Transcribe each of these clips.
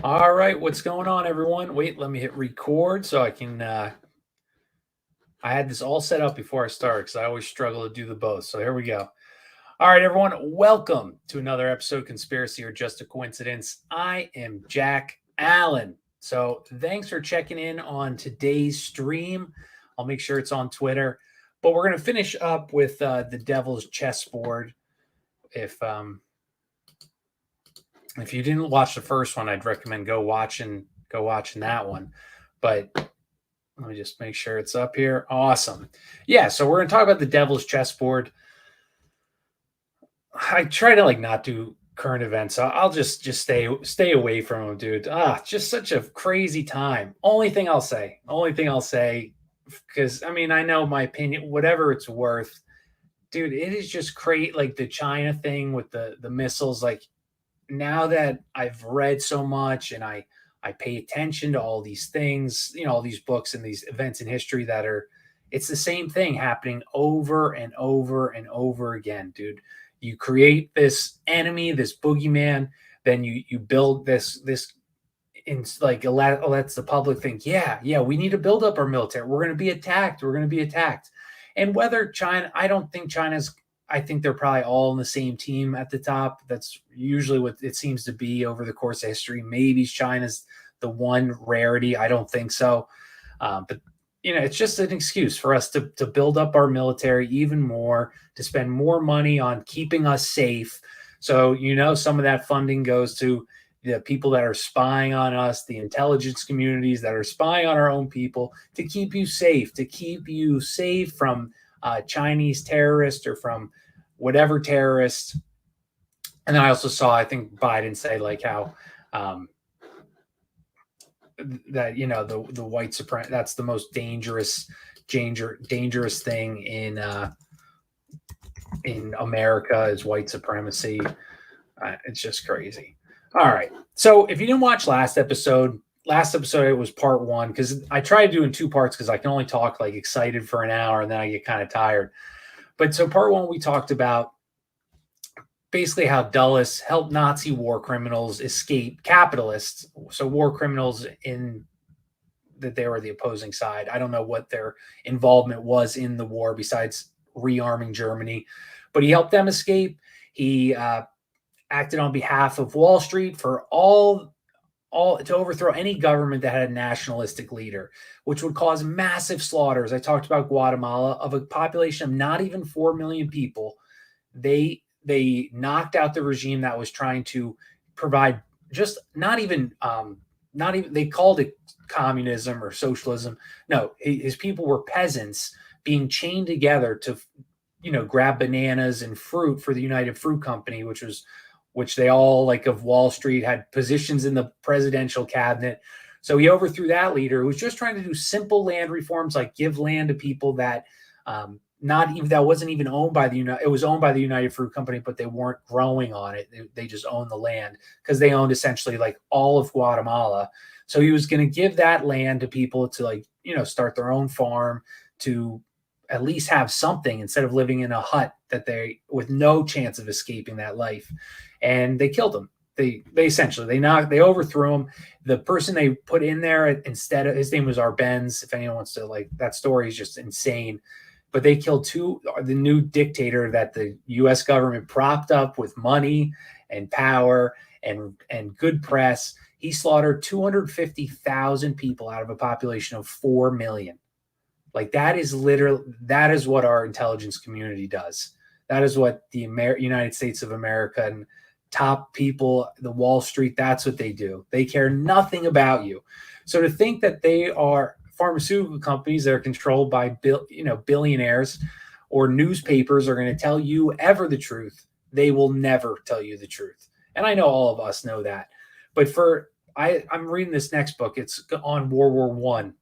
All right, what's going on, everyone? Wait, let me hit record so I can. I had this all set up before I started because I always struggle to do the both. So here we go. All right, everyone, welcome to another episode, Conspiracy or Just a Coincidence. I am Jack Allen. So thanks for checking in on today's stream. I'll make sure it's on Twitter. But we're going to finish up with the Devil's Chessboard. If you didn't watch the first one, I'd recommend go watching that one. But let me just make sure it's up here. Awesome. Yeah, so we're going to talk about the Devil's Chessboard. I try to not do current events. So I'll just stay away from them, dude. Just such a crazy time. Only thing I'll say because I know my opinion, whatever it's worth. Dude, it is just crazy, like the China thing with the missiles. Like, now that I've read so much and I pay attention to all these things, all these books and these events in history it's the same thing happening over and over and over again, dude. You create this enemy, this boogeyman, then you build this in like lets the public think, yeah, we need to build up our military. We're going to be attacked. We're going to be attacked. And whether China, I don't think China's I think they're probably all on the same team at the top. That's usually what it seems to be over the course of history. Maybe China's the one rarity. I don't think so. But it's just an excuse for us to build up our military even more, to spend more money on keeping us safe. So, some of that funding goes to the people that are spying on us, the intelligence communities that are spying on our own people, to keep you safe from Chinese terrorists or from whatever terrorist. And then I also saw, I think Biden say how that the white supremacy, that's the most dangerous thing in America is white supremacy. It's just crazy. All right. So if you didn't watch last episode it was part one, because I try to do in two parts because I can only talk excited for an hour and then I get kind of tired. But so part one, we talked about basically how Dulles helped Nazi war criminals escape capitalists. So war criminals that they were the opposing side. I don't know what their involvement was in the war besides rearming Germany, but he helped them escape. He acted on behalf of Wall Street for all to overthrow any government that had a nationalistic leader, which would cause massive slaughters. I talked about Guatemala, of a population of not even 4 million people. They knocked out the regime that was trying to provide just not even they called it communism or socialism. No, his people were peasants being chained together to grab bananas and fruit for the United Fruit Company, which they all, of Wall Street, had positions in the presidential cabinet. So he overthrew that leader who was just trying to do simple land reforms, like give land to people that that wasn't even owned by it was owned by the United Fruit Company, but they weren't growing on it. They just owned the land because they owned essentially all of Guatemala. So he was going to give that land to people to start their own farm, to at least have something instead of living in a hut with no chance of escaping that life. And they killed him. They overthrew him. The person they put in there instead of, his name was Arbenz. If anyone wants to, that story is just insane. But they killed the new dictator that the U.S. government propped up with money and power and good press. He slaughtered 250,000 people out of a population of 4 million. That is what our intelligence community does. That is what the United States of America and top people, the Wall Street, that's what they do. They care nothing about you. So to think that they are pharmaceutical companies that are controlled by billionaires, or newspapers are going to tell you ever the truth, they will never tell you the truth. And I know all of us know that. But I'm reading this next book. It's on World War One.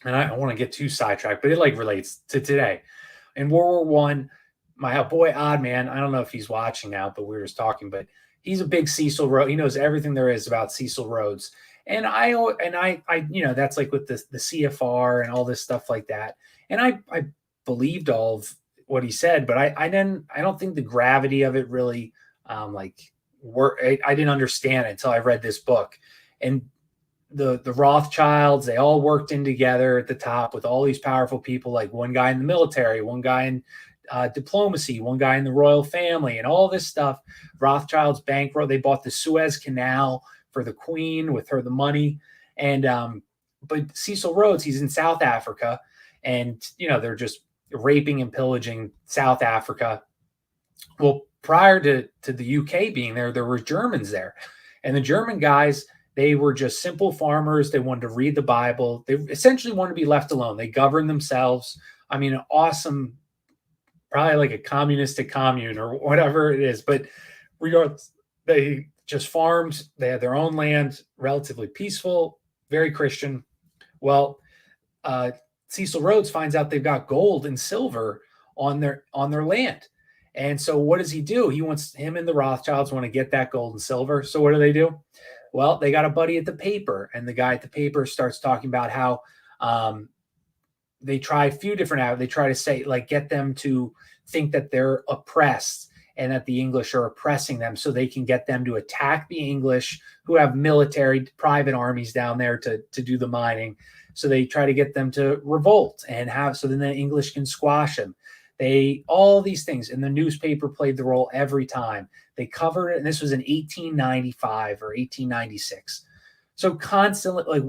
And I don't want to get too sidetracked, but it relates to today. In World War One, my boy Odd Man, I don't know if he's watching now, but we were just talking, but he's a big Cecil Rhodes. He knows everything there is about Cecil Rhodes. And I that's with the CFR and all this stuff like that. And I believed all of what he said, but I don't think the gravity of it really I didn't understand it until I read this book. And the Rothschilds, they all worked in together at the top with all these powerful people, like one guy in the military, one guy in diplomacy, one guy in the royal family, and all this stuff. Rothschilds bankroll. They bought the Suez Canal for the Queen with her the money. And but Cecil Rhodes, he's in South Africa, and they're just raping and pillaging South Africa. Well, prior to the UK being there were Germans there, and the German guys, they were just simple farmers. They wanted to read the Bible. They essentially wanted to be left alone. They governed themselves. I mean, an awesome, probably like a communistic commune or whatever it is. But regardless, they just farmed. They had their own land, relatively peaceful, very Christian. Well, Cecil Rhodes finds out they've got gold and silver on their land. And so what does he do? Him and the Rothschilds want to get that gold and silver. So what do? Well, they got a buddy at the paper, and the guy at the paper starts talking about how they try a few different avenues. They try to say, like, get them to think that they're oppressed and that the English are oppressing them, so they can get them to attack the English, who have military private armies down there to do the mining. So they try to get them to revolt so then the English can squash them. All these things, and the newspaper played the role every time. They covered it, and this was in 1895 or 1896. So constantly, like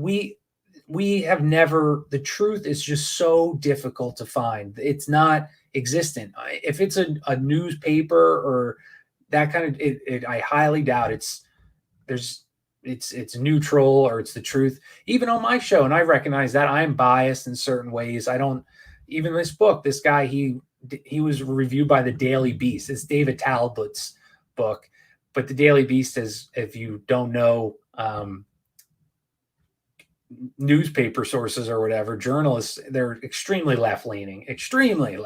we have never, the truth is just so difficult to find. It's not existent. If it's a newspaper or that kind of, I highly doubt it's neutral or it's the truth. Even on my show, and I recognize that I'm biased in certain ways. Even this book, this guy, he was reviewed by the Daily Beast. It's David Talbot's book, but the Daily Beast is, if you don't know, newspaper sources or whatever, journalists, they're extremely left-leaning, extremely.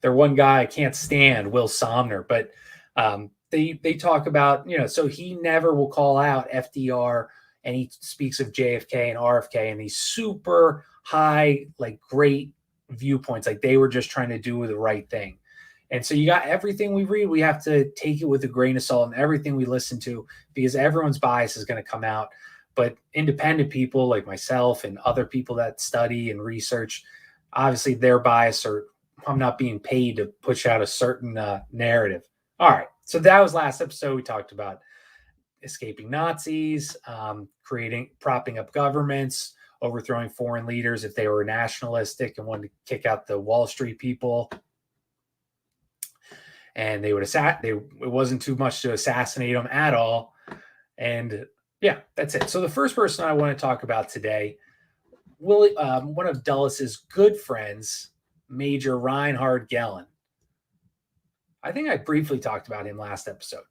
They're one guy I can't stand, Will Somner, but they talk about, so he never will call out FDR, and he speaks of JFK and RFK and these super high, like, great viewpoints, like they were just trying to do the right thing. And so you got everything we read, we have to take it with a grain of salt, and everything we listen to, because everyone's bias is going to come out. But independent people like myself and other people that study and research, obviously their bias, or I'm not being paid to push out a certain narrative. All right. So that was last episode. We talked about escaping Nazis, propping up governments, overthrowing foreign leaders if they were nationalistic and wanted to kick out the Wall Street people. And they would it wasn't too much to assassinate them at all. And yeah, that's it. So the first person I want to talk about today, one of Dulles' good friends, Major Reinhard Gehlen. I think I briefly talked about him last episode.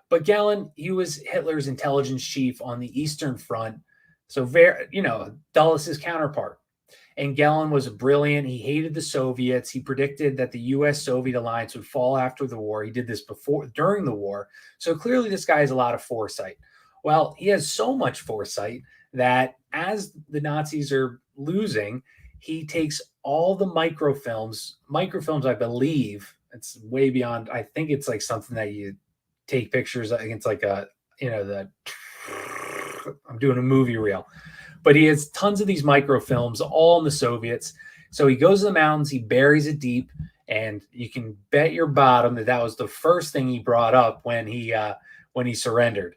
But Gehlen, he was Hitler's intelligence chief on the Eastern Front. So Dulles' counterpart. And Gehlen was brilliant. He hated the Soviets. He predicted that the U.S.-Soviet alliance would fall after the war. He did this during the war. So clearly this guy has a lot of foresight. Well, he has so much foresight that as the Nazis are losing, he takes all the microfilms, I believe, it's way beyond, I think it's like something that you take pictures. I think it's like I'm doing a movie reel. But he has tons of these microfilms, all in the Soviets. So he goes to the mountains, he buries it deep, and you can bet your bottom that was the first thing he brought up when he surrendered.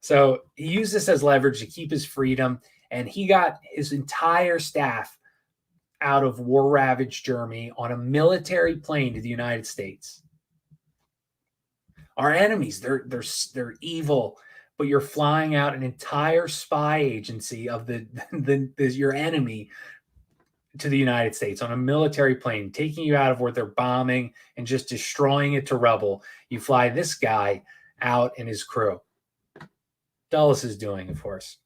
So he used this as leverage to keep his freedom, and he got his entire staff out of war-ravaged Germany on a military plane to the United States. Our enemies, they're evil. But you're flying out an entire spy agency of your enemy to the United States on a military plane, taking you out of where they're bombing and just destroying it to rubble. You fly this guy out and his crew. Dulles is doing, of course.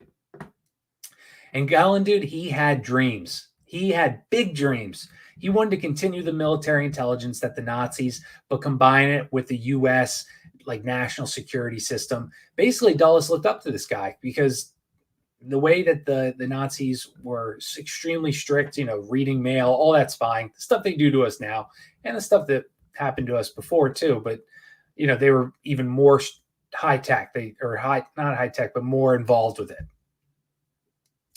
And Gehlen, dude, he had dreams. He had big dreams. He wanted to continue the military intelligence that the Nazis, but combine it with the U.S., like, national security system. Basically, Dulles looked up to this guy because the way that the Nazis were extremely strict, reading mail, all that spying, the stuff they do to us now, and the stuff that happened to us before too. But, they were even more high tech. Not high tech, but more involved with it.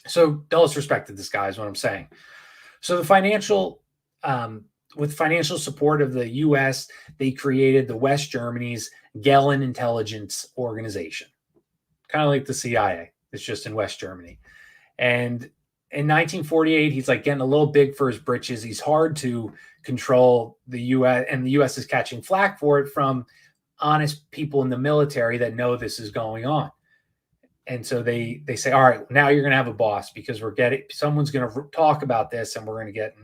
So Dulles respected this guy is what I'm saying. So with financial support of the U.S., they created the West Germany's Gehlen Intelligence Organization, kind of like the CIA. It's just in West Germany. And in 1948, he's like getting a little big for his britches. He's hard to control the U.S., and the U.S. is catching flack for it from honest people in the military that know this is going on. And so they say, all right, now you're going to have a boss because someone's going to talk about this, and we're going to get,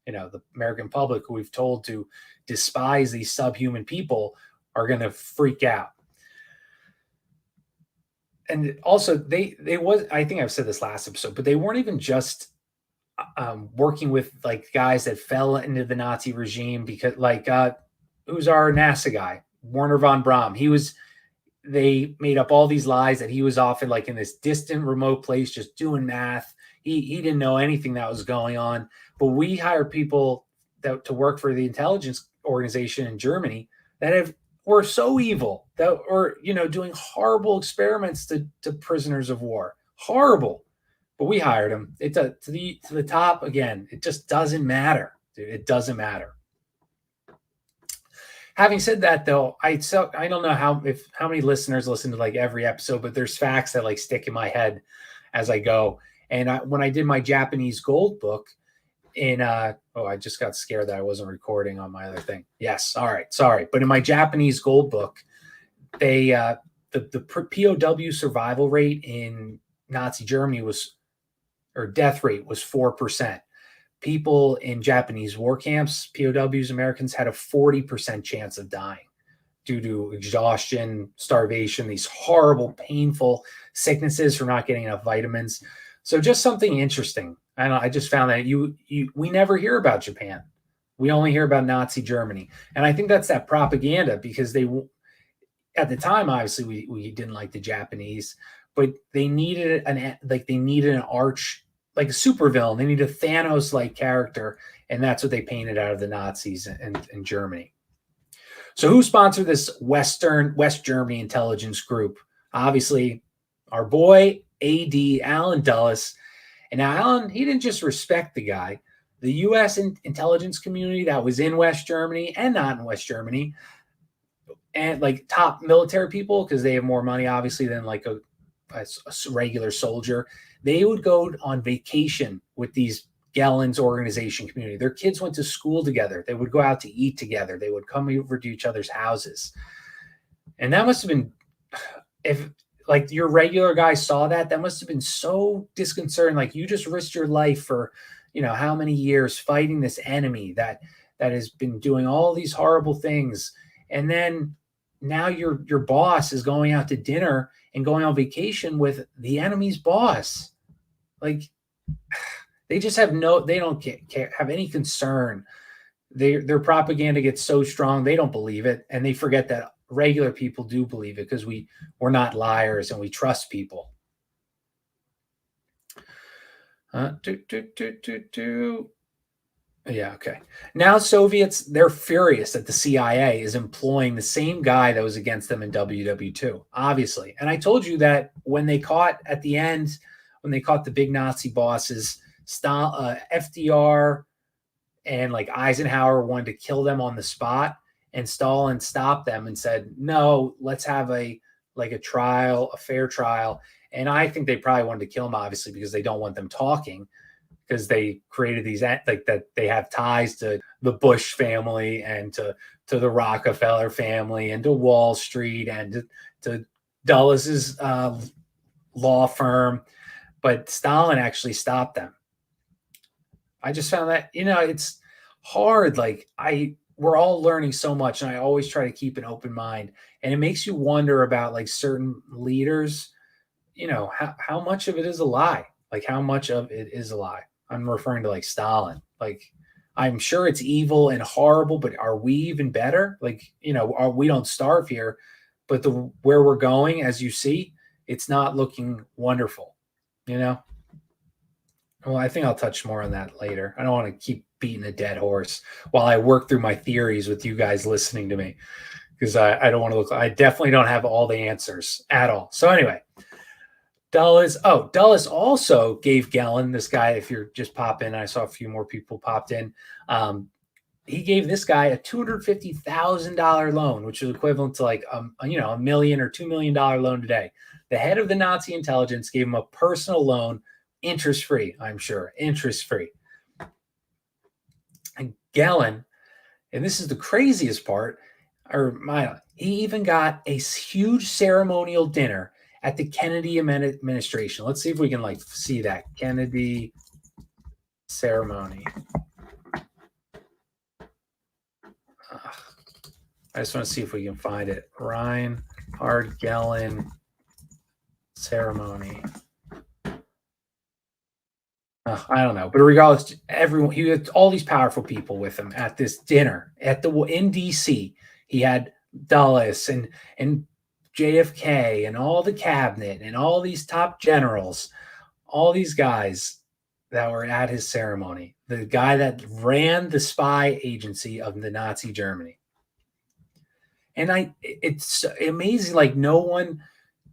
the American public who we've told to despise these subhuman people are going to freak out. And also I think I've said this last episode, but they weren't even just working with like guys that fell into the Nazi regime, because who's our NASA guy, Werner von Braun. They made up all these lies that he was often like in this distant, remote place, just doing math. He didn't know anything that was going on. But we hired people to work for the intelligence organization in Germany that were so evil, that were, doing horrible experiments to prisoners of war. Horrible. But we hired them. To the top again. It just doesn't matter, dude. It doesn't matter. Having said that, though, I don't know how many listeners listen to like every episode, but there's facts that like stick in my head as I go. And when I did my Japanese gold book I just got scared that I wasn't recording on my other thing. Yes, all right, sorry. But in my Japanese gold book, the POW survival rate in Nazi Germany death rate was 4%. People in Japanese war camps, POWs, Americans, had a 40% chance of dying due to exhaustion, starvation, these horrible, painful sicknesses from not getting enough vitamins. So just something interesting. I just found that we never hear about Japan. We only hear about Nazi Germany. And I think that's that propaganda, because at the time, obviously, we didn't like the Japanese, but they needed an arch, like a supervillain. They need a Thanos-like character, and that's what they painted out of the Nazis in Germany. So who sponsored this West Germany intelligence group? Obviously, our boy, A.D. Allen Dulles. And now Allen, he didn't just respect the guy. The U.S. intelligence community that was in West Germany and not in West Germany, and like top military people, because they have more money, obviously, than like a regular soldier, they would go on vacation with these Gehlen's organization community. Their kids went to school together. They would go out to eat together. They would come over to each other's houses. And that must have been, if like your regular guy saw that must have been so disconcerting. Like, you just risked your life for, how many years fighting this enemy that has been doing all these horrible things. And then now your boss is going out to dinner and going on vacation with the enemy's boss. Like, they just they don't have any concern. Their propaganda gets so strong, they don't believe it. And they forget that regular people do believe it, because we're not liars and we trust people. Yeah, okay. Now Soviets, they're furious that the CIA is employing the same guy that was against them in WW2, obviously. And I told you that when they caught the big Nazi bosses, FDR and like Eisenhower wanted to kill them on the spot, and Stalin stopped them and said, no, let's have a trial, a fair trial. And I think they probably wanted to kill them, obviously, because they don't want them talking, because they created these, like, that they have ties to the Bush family and to the Rockefeller family and to Wall Street and to Dulles's law firm. But Stalin actually stopped them. I just found that, it's hard. Like, we're all learning so much, and I always try to keep an open mind. And it makes you wonder about like certain leaders, how much of it is a lie? Like, how much of it is a lie? I'm referring to like Stalin. Like, I'm sure it's evil and horrible, but are we even better? Like, we don't starve here, but where we're going, as you see, it's not looking wonderful, Well, I think I'll touch more on that later. I don't want to keep beating a dead horse while I work through my theories with you guys listening to me. because I don't want to look. I definitely don't have all the answers at all. So anyway, Dulles also gave Gellin, this guy, if you're just pop in, I saw a few more people popped in. He gave this guy a $250,000 loan, which is equivalent to like $1 million or $2 million loan today. The head of the Nazi intelligence gave him a personal loan, interest-free, I'm sure, interest-free. And Gellin, and this is the craziest part, he even got a huge ceremonial dinner at the Kennedy administration. Let's see if we can see that Kennedy ceremony. I just want to see if we can find it. Reinhard Gellin ceremony. I don't know, but regardless, he had all these powerful people with him at this dinner in DC. He had Dulles and JFK and all the cabinet and all these top generals, all these guys that were at his ceremony. The guy that ran the spy agency of the Nazi Germany. And it's amazing, no one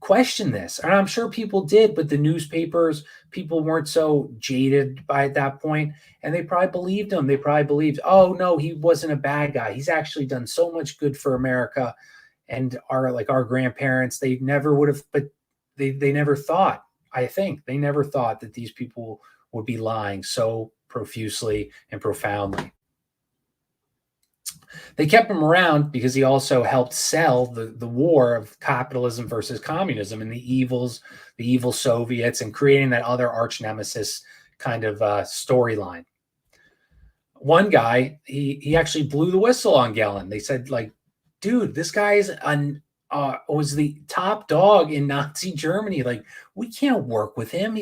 questioned this. And I'm sure people did, but the newspapers, people weren't so jaded by at that point, and they probably believed him. They probably believed, oh no, he wasn't a bad guy. He's actually done so much good for America. And our grandparents, they never would have, but they never thought, I think they never thought that these people would be lying so profusely and profoundly. They kept him around because he also helped sell the war of capitalism versus communism and the evil Soviets, and creating that other arch nemesis kind of storyline. One guy, he actually blew the whistle on Gellin. They said, dude, this guy was the top dog in Nazi Germany. We can't work with him.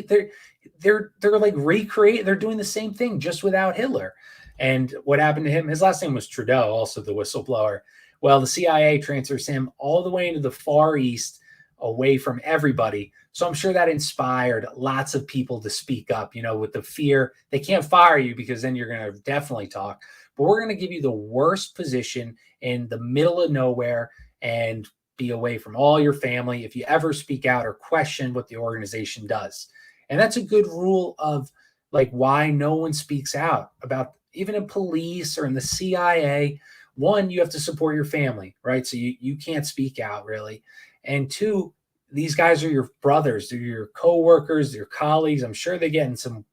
They're recreating. They're doing the same thing just without Hitler. And what happened to him? His last name was Trudeau, also the whistleblower. Well, the CIA transfers him all the way into the Far East, away from everybody. So I'm sure that inspired lots of people to speak up, with the fear. They can't fire you because then you're going to definitely talk. But we're going to give you the worst position in the middle of nowhere and be away from all your family if you ever speak out or question what the organization does. And that's a good rule of why no one speaks out about, even in police or in the CIA. One, you have to support your family, right? So you can't speak out really. And two, these guys are your brothers, they're your coworkers, your colleagues. I'm sure they get in some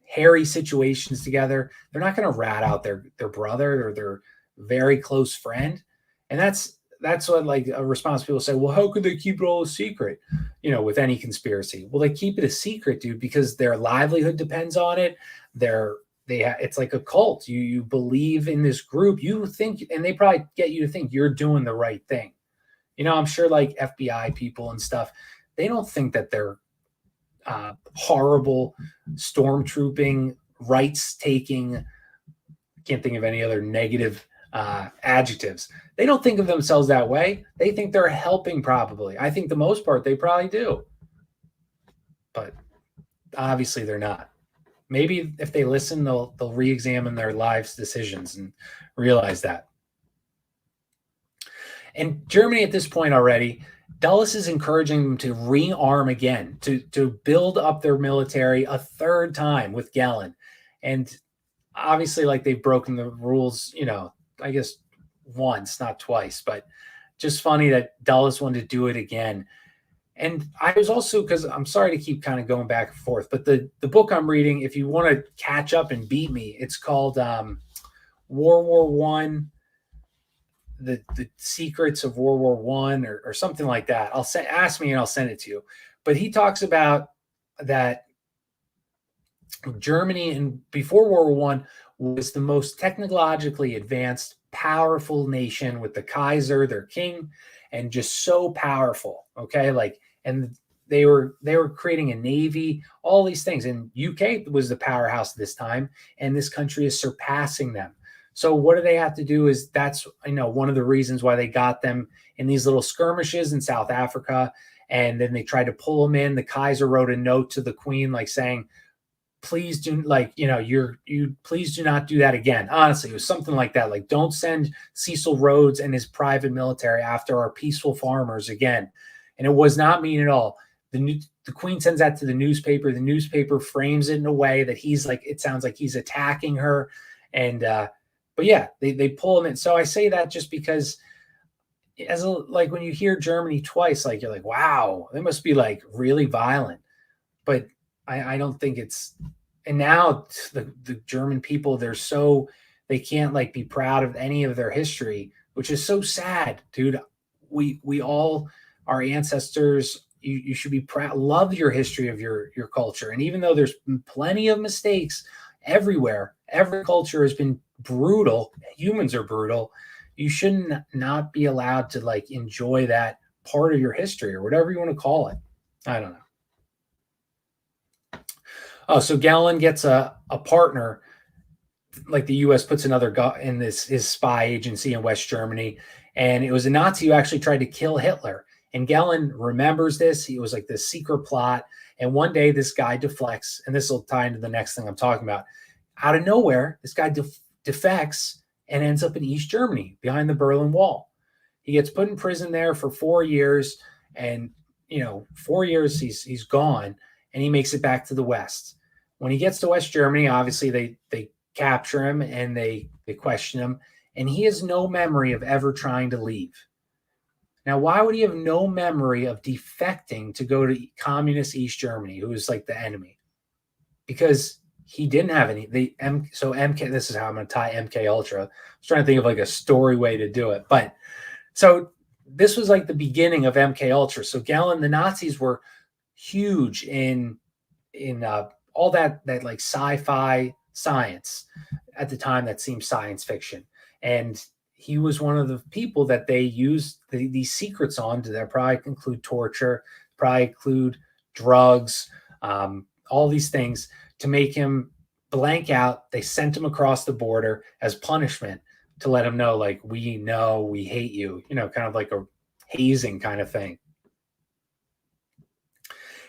hairy situations together. They're not going to rat out their brother or their very close friend. And that's what a response people say, well, how could they keep it all a secret? With any conspiracy. Well, they keep it a secret, dude, because their livelihood depends on it. It's like a cult. You believe in this group. You think, and they probably get you to think you're doing the right thing. I'm sure FBI people and stuff, they don't think that they're horrible, stormtrooping, rights-taking, can't think of any other negative adjectives. They don't think of themselves that way. They think they're helping, probably. I think the most part they probably do. But obviously they're not. Maybe if they listen, they'll re-examine their lives' decisions and realize that. And Germany at this point already, Dulles is encouraging them to rearm again, to build up their military a third time with Gellin. And obviously, they've broken the rules, I guess once, not twice, but just funny that Dulles wanted to do it again. And I was also, because I'm sorry to keep kind of going back and forth, but the book I'm reading, if you want to catch up and beat me, it's called World War I, the Secrets of World War I, or something like that. Ask me and I'll send it to you. But he talks about that Germany before World War I was the most technologically advanced, powerful nation with the Kaiser, their king, and just so powerful. Okay, and they were creating a navy, all these things. And UK was the powerhouse this time, and this country is surpassing them. So what do they have to do? Is that's one of the reasons why they got them in these little skirmishes in South Africa, and then they tried to pull them in. The Kaiser wrote a note to the Queen, saying, please do, like, you please do not do that again. Honestly, it was something like that. Like, don't send Cecil Rhodes and his private military after our peaceful farmers again. And it was not mean at all. The queen sends that to the newspaper. The newspaper frames it in a way that he's like, it sounds like he's attacking her. And, but yeah, they pull him in. So I say that just because like when you hear Germany twice, like, you're like, wow, they must be like really violent. But I don't think it's, and now the German people, they can't like be proud of any of their history, which is so sad, dude. We all, our ancestors, you should be proud, love your history of your culture. And even though there's plenty of mistakes everywhere, every culture has been brutal. Humans are brutal. You shouldn't not be allowed to like enjoy that part of your history or whatever you want to call it. I don't know. Oh, so Galen gets a partner, like the U.S. puts another guy in his spy agency in West Germany, and it was a Nazi who actually tried to kill Hitler. And Galen remembers this. He was like this secret plot. And one day this guy deflects, and this will tie into the next thing I'm talking about. Out of nowhere, this guy defects and ends up in East Germany behind the Berlin Wall. He gets put in prison there for 4 years, and 4 years he's gone, and he makes it back to the West. When he gets to West Germany, obviously they capture him and they question him, and he has no memory of ever trying to leave. Now, why would he have no memory of defecting to go to communist East Germany, who was like the enemy? Because he didn't have any. So MK. This is how I'm going to tie MK Ultra. I was trying to think of like a story way to do it, but so this was like the beginning of MK Ultra. So Galen, the Nazis were huge in all that like sci-fi science at the time that seemed science fiction, and he was one of the people that they used these secrets on. That probably include torture, probably include drugs, all these things to make him blank out. They sent him across the border as punishment to let him know, like, we know we hate you, kind of like a hazing kind of thing.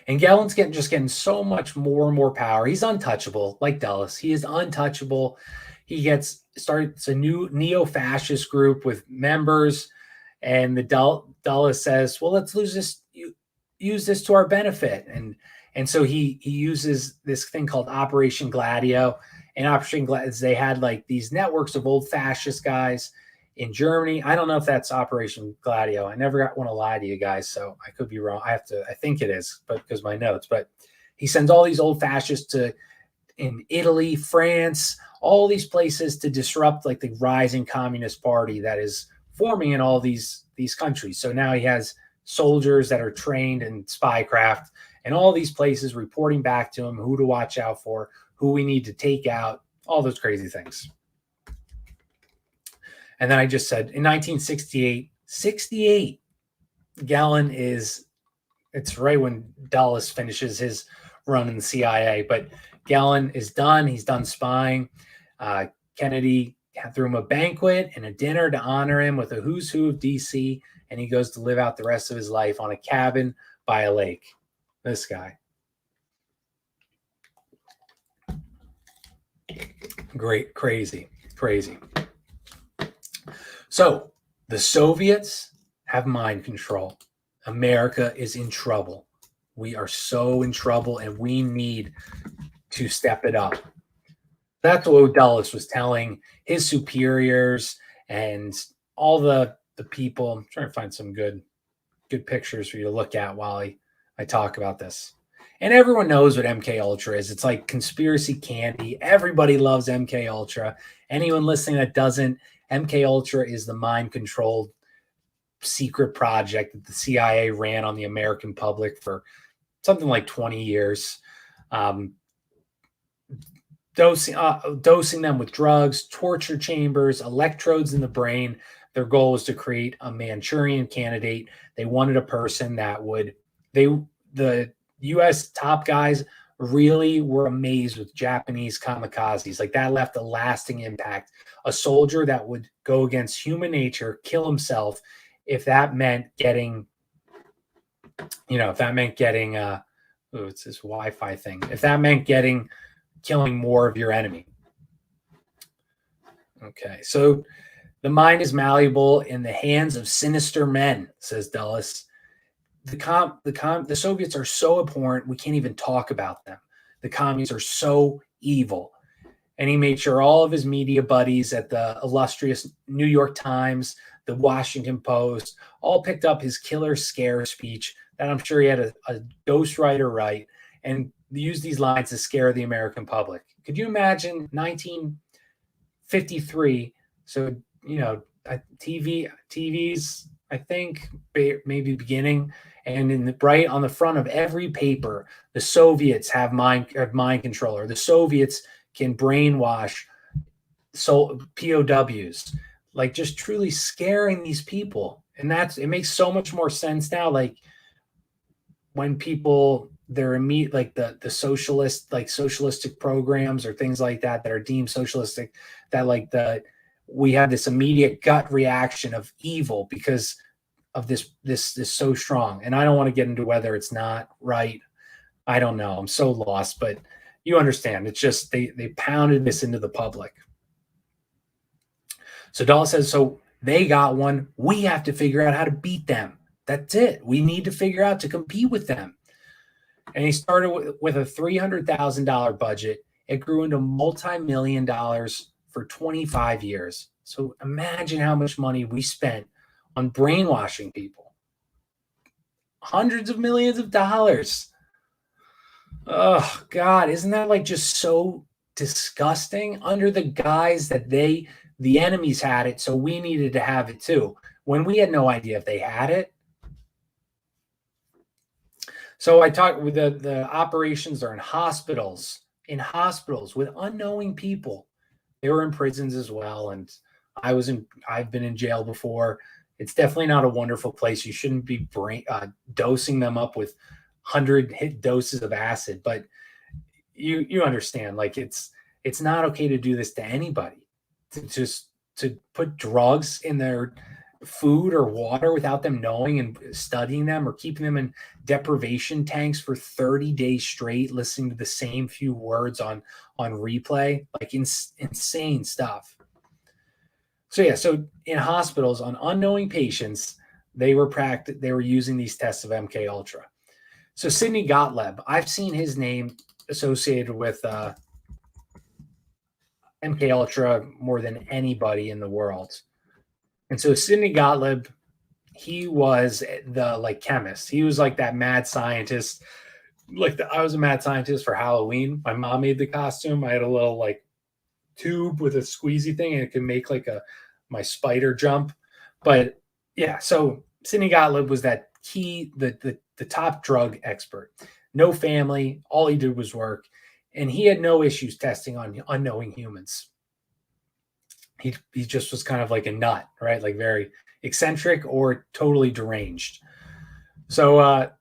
And Galen's getting so much more and more power. He's untouchable, like Dulles. He is untouchable. He starts a new neo-fascist group with members, and the Dulles says, well, let's use this to our benefit. And so he uses this thing called Operation Gladio. And Operation Gladio, they had like these networks of old fascist guys in Germany. I don't know if that's Operation Gladio. I never want to lie to you guys, so I could be wrong. I think it is, but because my notes. But he sends all these old fascists in Italy, France, all these places to disrupt like the rising communist party that is forming in all these countries. So now he has soldiers that are trained in spycraft and all these places reporting back to him who to watch out for, who we need to take out, all those crazy things. And then I just said in 1968, Galen it's right when Dulles finishes his run in the CIA, but Galen is done. He's done spying. Kennedy threw him a banquet and a dinner to honor him with a who's who of DC, and he goes to live out the rest of his life on a cabin by a lake. This guy. Great, crazy. So the Soviets have mind control. America is in trouble. We are so in trouble, and we need to step it up. That's what Dulles was telling his superiors and all the people. I'm trying to find some good pictures for you to look at while I talk about this. And everyone knows what MK Ultra is. It's like conspiracy candy. Everybody loves MK Ultra. Anyone listening that doesn't, MK Ultra is the mind-controlled secret project that the CIA ran on the American public for something like 20 years. Dosing them with drugs, torture chambers, electrodes in the brain. Their goal was to create a Manchurian candidate. They wanted a person that the U.S. top guys really were amazed with Japanese kamikazes. Like, that left a lasting impact. A soldier that would go against human nature, kill himself, if that meant getting, it's this Wi-Fi thing. If that meant getting killing more of your enemy. Okay, so the mind is malleable in the hands of sinister men, says Dulles. The Soviets are so abhorrent, we can't even talk about them. The communists are so evil. And he made sure all of his media buddies at the illustrious New York Times, the Washington Post, all picked up his killer scare speech that I'm sure he had a ghostwriter write and used these lines to scare the American public. Could you imagine 1953? So, TVs, I think, maybe beginning, and right on the front of every paper, the Soviets have mind control, or the Soviets can brainwash POWs, like just truly scaring these people. And it makes so much more sense now. Like when people, they're like the socialistic programs or things like that are deemed socialistic, that we have this immediate gut reaction of evil because of this so strong. And I don't want to get into whether it's not right. I don't know. I'm so lost, but you understand. It's just they pounded this into the public. So Dulles says, so they got one. We have to figure out how to beat them. That's it. We need to figure out to compete with them. And he started with a $300,000 budget. It grew into multi-million dollars for 25 years. So imagine how much money we spent on brainwashing people. Hundreds of millions of dollars. Oh, God, isn't that like just so disgusting? Under the guise that the enemies had it, so we needed to have it too, when we had no idea if they had it. So I talked with the operations are in hospitals with unknowing people. They were in prisons as well, and I've been in jail before. It's definitely not a wonderful place. You shouldn't be dosing them up with 100 hit doses of acid, but you understand, like it's not okay to do this to anybody, to put drugs in their food or water without them knowing, and studying them, or keeping them in deprivation tanks for 30 days straight, listening to the same few words on replay, like insane stuff. So in hospitals on unknowing patients, they were using these tests of MK Ultra. So Sidney Gottlieb, I've seen his name associated with MK Ultra more than anybody in the world. And so Sidney Gottlieb, he was the chemist. He was like that mad scientist. I was a mad scientist for Halloween. My mom made the costume. I had a little tube with a squeezy thing, and it could make my spider jump. But yeah, so Sidney Gottlieb was that key, the top drug expert. No family, all he did was work, and he had no issues testing on unknowing humans. He just was kind of like a nut, right? Like very eccentric or totally deranged. So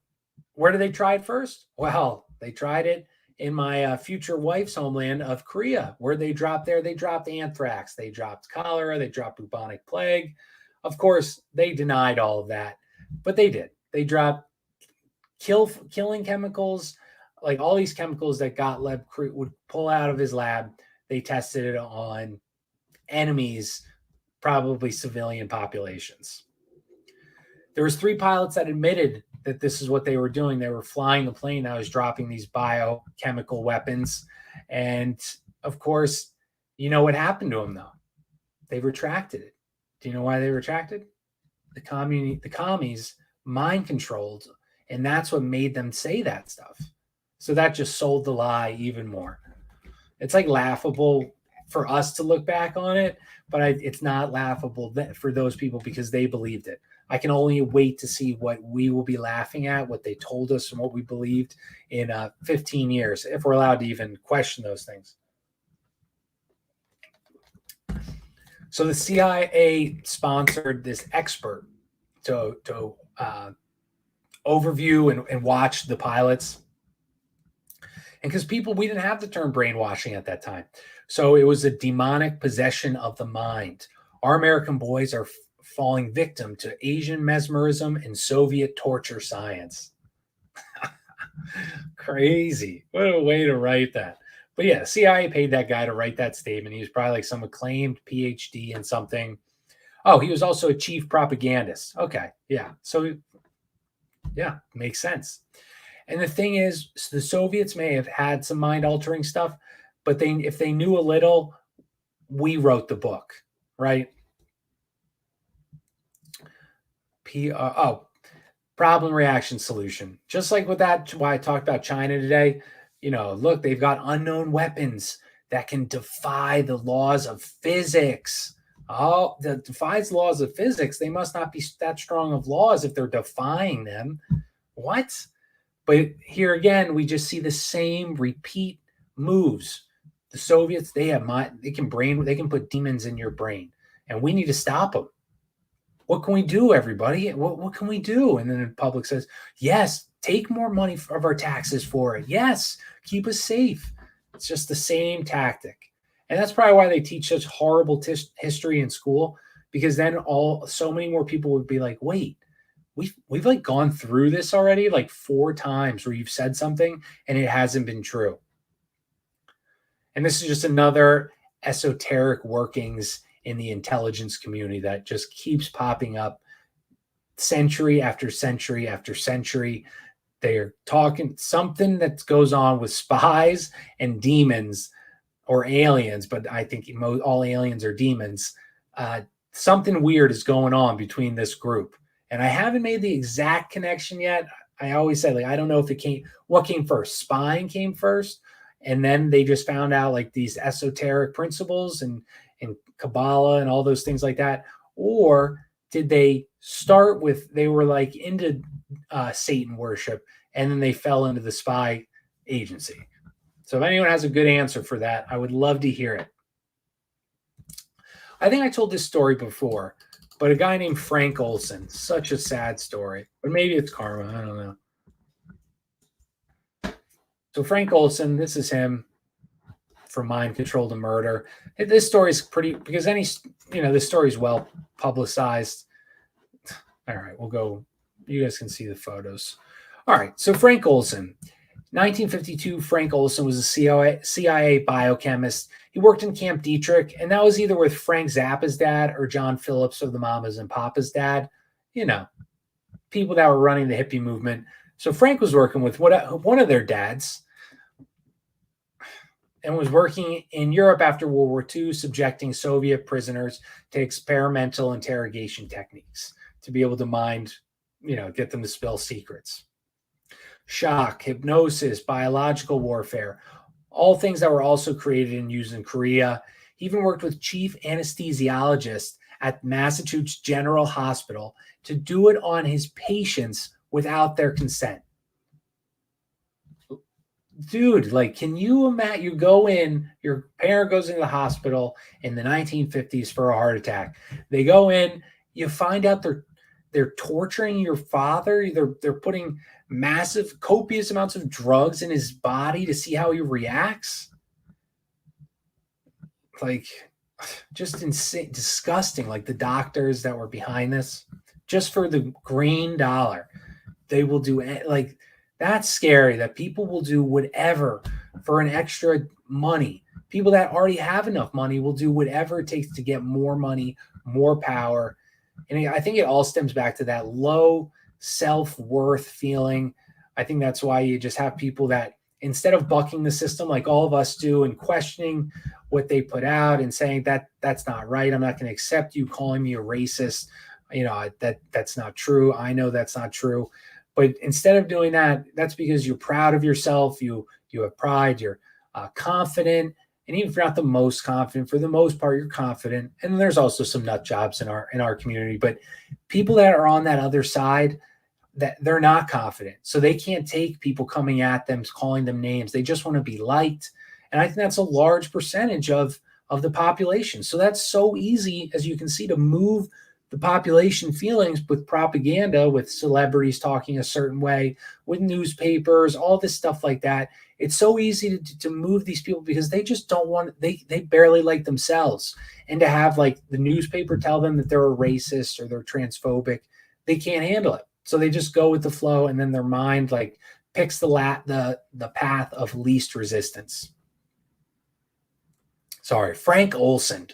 where did they try it first? Well, they tried it in my future wife's homeland of Korea. Where they dropped there, they dropped anthrax, they dropped cholera, they dropped bubonic plague. Of course, they denied all of that, but they did. They dropped killing chemicals, like all these chemicals that Gottlieb would pull out of his lab. They tested it on enemies, probably civilian populations. There was 3 pilots that admitted that this is what they were doing. They were flying the plane that was dropping these biochemical weapons. And of course, you know what happened to them, though? They retracted it. Do you know why they retracted? The commies mind controlled, and that's what made them say that stuff. So that just sold the lie even more. It's laughable for us to look back on it, but it's not laughable for those people because they believed it. I can only wait to see what we will be laughing at, what they told us and what we believed in 15 years, if we're allowed to even question those things. So the CIA sponsored this expert to overview and watch the pilots. And because we didn't have the term brainwashing at that time. So it was a demonic possession of the mind. Our American boys are falling victim to Asian mesmerism and Soviet torture science. Crazy. What a way to write that. But yeah, CIA paid that guy to write that statement. He was probably like some acclaimed PhD in something. Oh, he was also a chief propagandist. Okay, yeah. So yeah, makes sense. And the thing is, the Soviets may have had some mind altering stuff, but if they knew a little, we wrote the book, right? Problem, reaction, solution. Just like with that, why I talked about China today. Look, they've got unknown weapons that can defy the laws of physics. Oh, that defies laws of physics. They must not be that strong of laws if they're defying them. What? But here again, we just see the same repeat moves. The Soviets, they can put demons in your brain, and we need to stop them. What can we do, everybody? What can we do? And then the public says, yes, take more money of our taxes for it. Yes, keep us safe. It's just the same tactic. And that's probably why they teach such horrible history in school, because then so many more people would be like, wait, we've like gone through this already like 4 times where you've said something and it hasn't been true. And this is just another esoteric workings in the intelligence community that just keeps popping up century after century after century. They're talking something that goes on with spies and demons or aliens, but I think all aliens are demons. Something weird is going on between this group. And I haven't made the exact connection yet. I always say, like, I don't know if what came first? Spying came first, and then they just found out like these esoteric principles and Kabbalah and all those things like that. Or did they start with, they were like into Satan worship, and then they fell into the spy agency? So if anyone has a good answer for that, I would love to hear it. I think I told this story before, but a guy named Frank Olson, such a sad story, but maybe it's karma. I don't know. So Frank Olson, this is him from Mind Control to Murder. This story is pretty, because this story is well publicized. All right, we'll go. You guys can see the photos. All right, so Frank Olson. 1952, Frank Olson was a CIA biochemist. He worked in Camp Dietrich, and that was either with Frank Zappa's dad or John Phillips of the Mamas and Papas dad. People that were running the hippie movement. So Frank was working with one of their dads and was working in Europe after World War II, subjecting Soviet prisoners to experimental interrogation techniques to be able to get them to spill secrets. Shock, hypnosis, biological warfare, all things that were also created and used in Korea. He even worked with chief anesthesiologist at Massachusetts General Hospital to do it on his patients without their consent. Dude, like, can you imagine? You go in, your parent goes into the hospital in the 1950s for a heart attack. They go in, you find out they're torturing your father. They're putting massive, copious amounts of drugs in his body to see how he reacts. Like, just insane, disgusting. Like, the doctors that were behind this, just for the green dollar, they will do, like, that's scary that people will do whatever for an extra money. People that already have enough money will do whatever it takes to get more money, more power. And I think it all stems back to that low self-worth feeling. I think that's why you just have people that, instead of bucking the system like all of us do and questioning what they put out and saying that's not right, I'm not going to accept you calling me a racist, that's not true. I know that's not true. But instead of doing that, that's because you're proud of yourself. You have pride. You're confident. And even if you're not the most confident, for the most part, you're confident. And there's also some nut jobs in our community. But people that are on that other side, that they're not confident. So they can't take people coming at them, calling them names. They just want to be liked. And I think that's a large percentage of the population. So that's so easy, as you can see, to move the population feelings with propaganda, with celebrities talking a certain way, with newspapers, all this stuff like that. It's so easy to move these people because they just don't want, they barely like themselves. And to have like the newspaper tell them that they're a racist or they're transphobic, they can't handle it. So they just go with the flow, and then their mind like picks the path of least resistance. Frank Olson.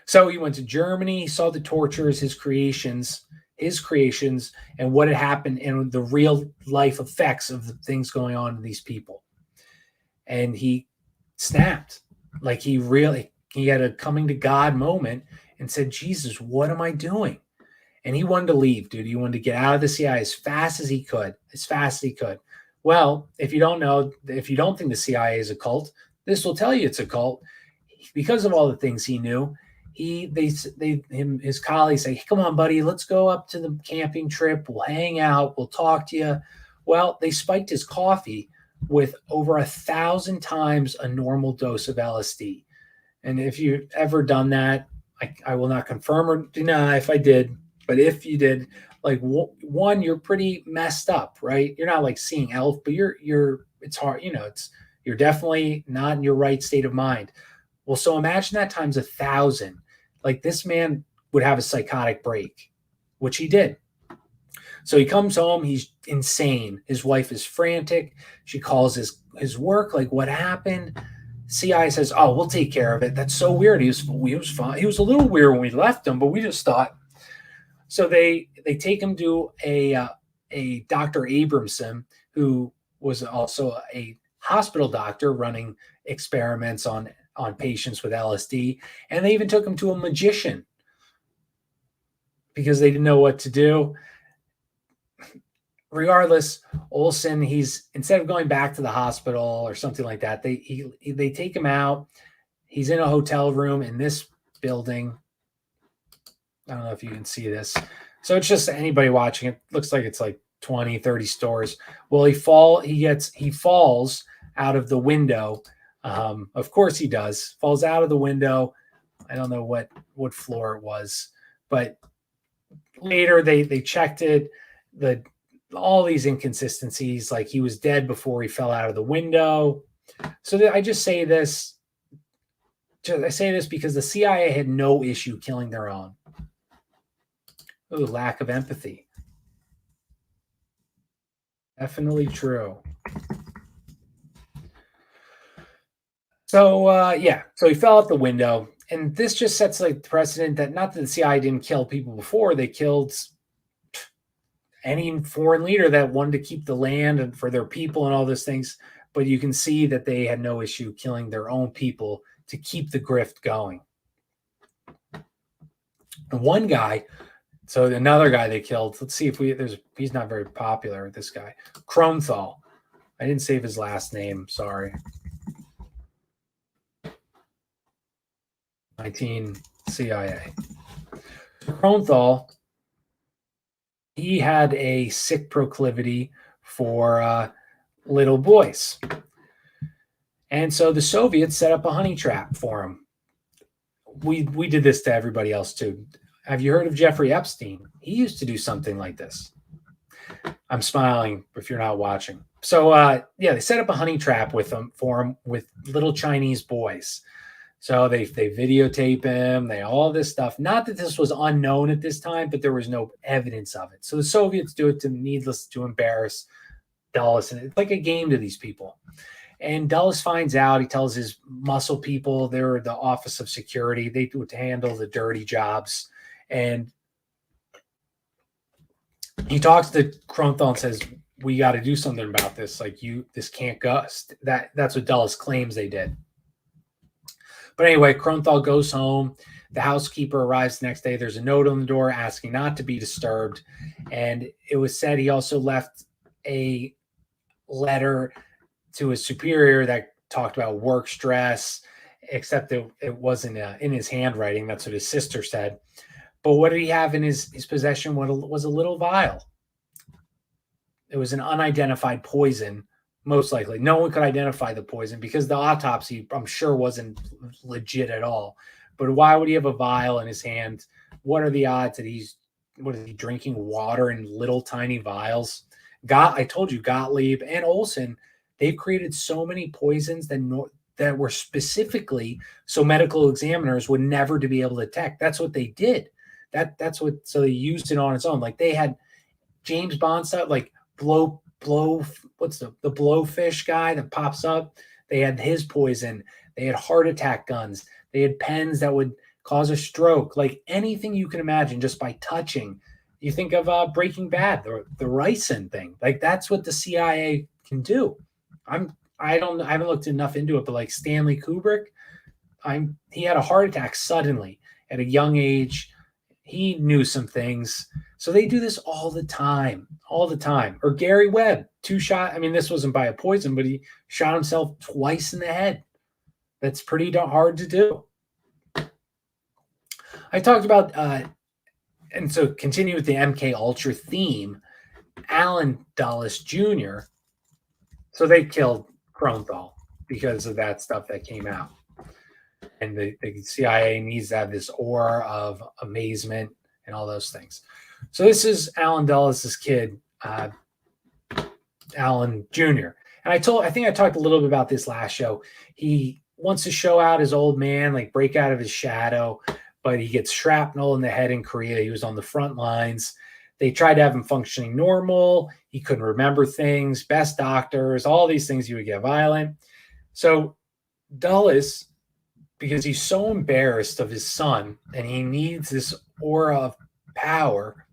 So he went to Germany, saw the tortures, his creations, and what had happened and the real life effects of the things going on to these people. And he snapped. Like he had a coming to God moment and said, Jesus, what am I doing? And he wanted to leave, dude. He wanted to get out of the CIA as fast as he could. Well, if you don't think the CIA is a cult, this will tell you it's a cult. Because of all the things he knew, his colleagues say, hey, come on, buddy, let's go up to the camping trip. We'll hang out. We'll talk to you. Well, they spiked his coffee with over 1,000 times a normal dose of LSD. And if you've ever done that, I will not confirm or deny if I did, but if you did, like one, you're pretty messed up, right? You're not like seeing elf, but it's hard, you're definitely not in your right state of mind. Well, so imagine that times 1,000. Like this man would have a psychotic break, which he did. So he comes home, he's insane. His wife is frantic. She calls his work, like, what happened? CIA says, oh, we'll take care of it. That's so weird. He was fine. He was a little weird when we left him, but we just thought. So they take him to a Dr. Abramson, who was also a hospital doctor running experiments on patients with LSD. And they even took him to a magician because they didn't know what to do. Regardless, Olson, he's, instead of going back to the hospital or something like that, they take him out. He's in a hotel room in this building. I don't know if you can see this. So it's just anybody watching it. Looks like it's like 20, 30 stores. Well, he falls out of the window. Of course he does. Falls out of the window. I don't know what floor it was, but later they checked it. All these inconsistencies, like he was dead before he fell out of the window. So I just say this. I say this because the CIA had no issue killing their own. Ooh, lack of empathy. Definitely true. So so he fell out the window, and this just sets like the precedent that not that the CIA didn't kill people before, they killed any foreign leader that wanted to keep the land and for their people and all those things. But you can see that they had no issue killing their own people to keep the grift going. And one guy, so another guy they killed, let's see if he's not very popular, this guy, Kronthal. I didn't save his last name, sorry. 19 CIA. Kronthal, he had a sick proclivity for little boys. And so the Soviets set up a honey trap for him. We did this to everybody else too. Have you heard of Jeffrey Epstein? He used to do something like this. I'm smiling if you're not watching. So they set up a honey trap for him with little Chinese boys. So they videotape him, they all this stuff. Not that this was unknown at this time, but there was no evidence of it. So the Soviets do it to embarrass Dulles, and it's like a game to these people. And Dulles finds out. He tells his muscle people, they're the Office of Security. They do to handle the dirty jobs. And he talks to Kronthal and says, "We got to do something about this. Like this can't go." That's what Dulles claims they did. But anyway, Kronthal goes home. The housekeeper arrives the next day. There's a note on the door asking not to be disturbed. And it was said he also left a letter to his superior that talked about work stress, except it wasn't in his handwriting. That's what his sister said. But what did he have in his possession? Was a little vial. It was an unidentified poison. Most likely. No one could identify the poison because the autopsy, I'm sure, wasn't legit at all. But why would he have a vial in his hand? What are the odds that he's drinking water in little tiny vials? I told you, Gottlieb and Olson, they've created so many poisons that were specifically so medical examiners would never to be able to detect. That's what they did. So they used it on its own. Like they had James Bond stuff, like what's the blowfish guy that pops up? They had his poison. They had heart attack guns. They had pens that would cause a stroke, like anything you can imagine just by touching. You think of Breaking Bad, the ricin thing. Like that's what the CIA can do. I haven't looked enough into it, but like Stanley Kubrick, he had a heart attack suddenly at a young age. He knew some things. So they do this all the time. Or Gary Webb, 2 shot. I mean, this wasn't by a poison, but he shot himself twice in the head. That's pretty hard to do. I talked about, and so continue with the MK Ultra theme, Allen Dulles Jr. So they killed Kronthal because of that stuff that came out. And the CIA needs to have this aura of amazement and all those things. So this is Allen Dulles' kid, Allen Jr. And I think I talked a little bit about this last show. He wants to show out his old man, like break out of his shadow, but he gets shrapnel in the head in Korea. He was on the front lines. They tried to have him functioning normal. He couldn't remember things, best doctors, all these things. He would get violent. So Dulles, because he's so embarrassed of his son and he needs this aura of power,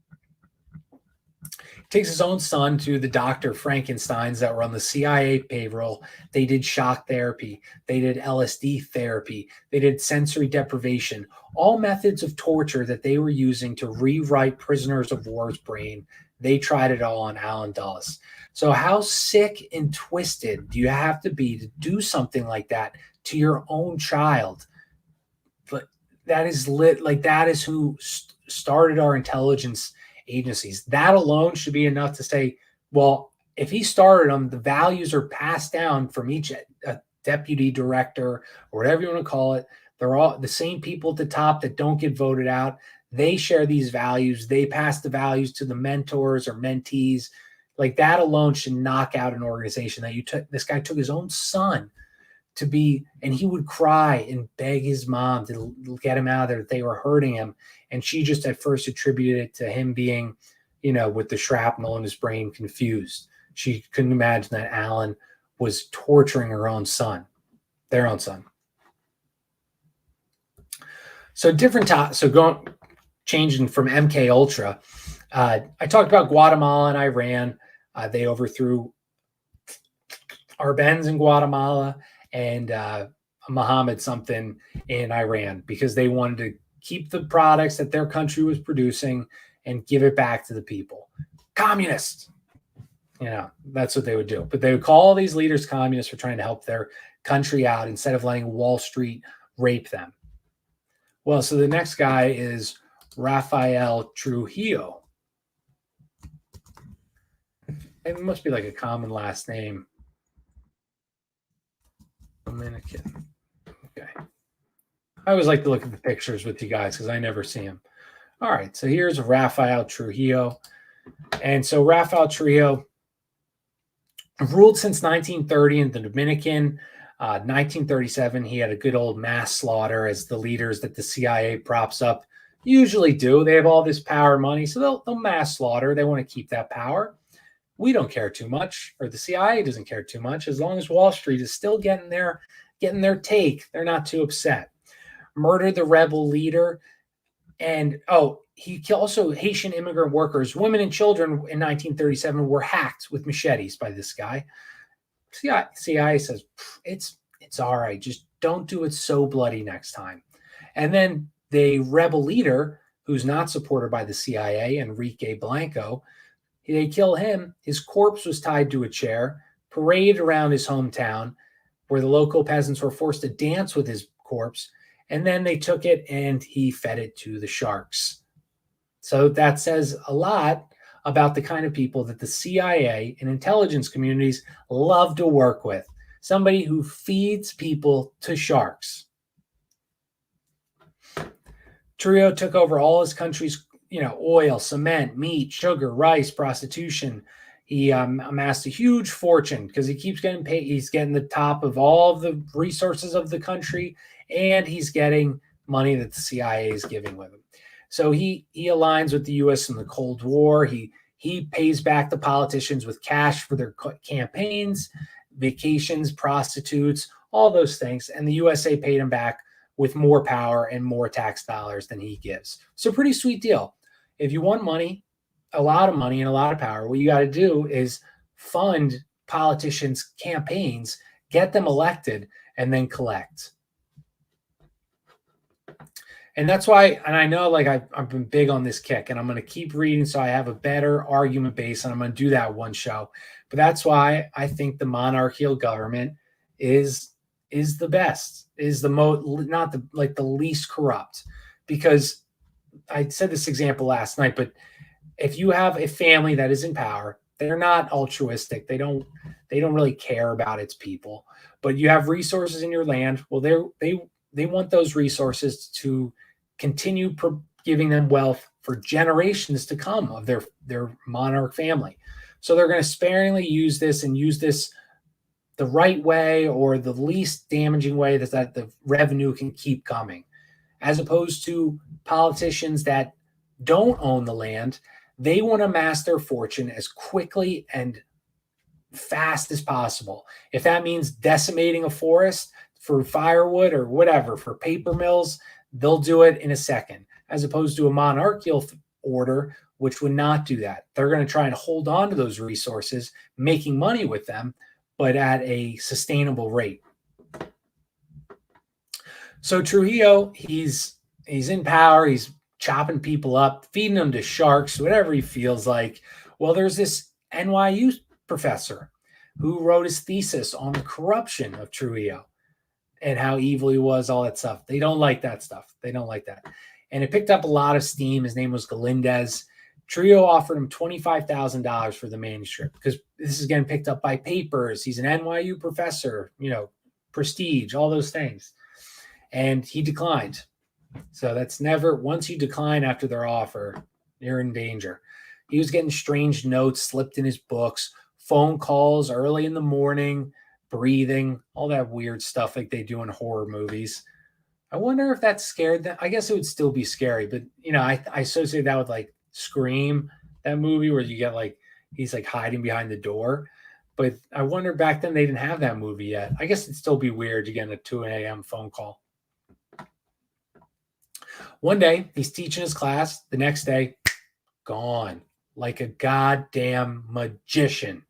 takes his own son to the Dr. Frankensteins that were on the CIA payroll. They did shock therapy. They did LSD therapy. They did sensory deprivation, all methods of torture that they were using to rewrite prisoners of war's brain. They tried it all on Allen Dulles. So how sick and twisted do you have to be to do something like that to your own child? But that is that is who started our intelligence agencies. That alone should be enough to say, well, if he started them, the values are passed down from each deputy director or whatever you want to call it. They're all the same people at the top that don't get voted out. They share these values. They pass the values to the mentors or mentees. Like that alone should knock out an organization that this guy took his own son to be, and he would cry and beg his mom to get him out of there, that they were hurting him. And she just at first attributed it to him being, with the shrapnel in his brain, confused. She couldn't imagine that Allen was torturing her own son, their own son. So changing from MK Ultra, I talked about Guatemala and Iran. They overthrew Arbenz in Guatemala and Mohammed something in Iran because they wanted to keep the products that their country was producing and give it back to the people. Communists. That's what they would do. But they would call all these leaders communists for trying to help their country out instead of letting Wall Street rape them. Well, so the next guy is Rafael Trujillo. It must be like a common last name. Dominican. Okay. I always like to look at the pictures with you guys because I never see him. All right. So here's Rafael Trujillo. And so Rafael Trujillo ruled since 1930 in the Dominican. 1937, he had a good old mass slaughter, as the leaders that the CIA props up usually do. They have all this power and money, so they'll mass slaughter. They want to keep that power. We don't care too much, or the CIA doesn't care too much. As long as Wall Street is still getting their take, they're not too upset. Murdered the rebel leader. And, he also Haitian immigrant workers, women and children in 1937 were hacked with machetes by this guy. CIA says, it's all right. Just don't do it so bloody next time. And then the rebel leader, who's not supported by the CIA, Enrique Blanco, they kill him. His corpse was tied to a chair, paraded around his hometown, where the local peasants were forced to dance with his corpse. And then they took it and he fed it to the sharks. So that says a lot about the kind of people that the CIA and intelligence communities love to work with. Somebody who feeds people to sharks. Trujillo took over all his country's, oil, cement, meat, sugar, rice, prostitution. He amassed a huge fortune because he keeps getting paid. He's getting the top of all of the resources of the country, and he's getting money that the CIA is giving with him. So he aligns with the U.S. in the Cold War. He pays back the politicians with cash for their campaigns, vacations, prostitutes, all those things. And the USA paid him back with more power and more tax dollars than he gives. So pretty sweet deal. If you want money, a lot of money and a lot of power, what you got to do is fund politicians' campaigns, get them elected, and then collect. And that's why, and I know like I've been big on this kick, and I'm going to keep reading so I have a better argument base, and I'm going to do that one show. But that's why I think the monarchical government is the best, is the most, not the like the least corrupt. Because I said this example last night, but if you have a family that is in power, they're not altruistic. They don't really care about its people. But you have resources in your land. Well, they want those resources to continue giving them wealth for generations to come of their monarch family. So they're going to sparingly use this and use this the right way or the least damaging way that the revenue can keep coming, as opposed to politicians that don't own the land. They want to amass their fortune as quickly and fast as possible. If that means decimating a forest for firewood or whatever, for paper mills, they'll do it in a second, as opposed to a monarchical order, which would not do that. They're going to try and hold on to those resources, making money with them, but at a sustainable rate. So Trujillo, he's in power. He's chopping people up, feeding them to sharks, whatever he feels like. Well, there's this NYU professor who wrote his thesis on the corruption of Trujillo and how evil he was, all that stuff. They don't like that stuff. They don't like that. And it picked up a lot of steam. His name was Galindez. Trujillo offered him $25,000 for the manuscript because this is getting picked up by papers. He's an NYU professor, prestige, all those things. And he declined. So that's never, once you decline after their offer, you're in danger. He was getting strange notes slipped in his books, phone calls early in the morning, breathing, all that weird stuff like they do in horror movies. I wonder if that scared them. I guess it would still be scary, but I associate that with like Scream, that movie where you get like, he's like hiding behind the door. But I wonder back then they didn't have that movie yet. I guess it'd still be weird to get a 2 a.m. phone call. One day he's teaching his class. The next day, gone like a goddamn magician.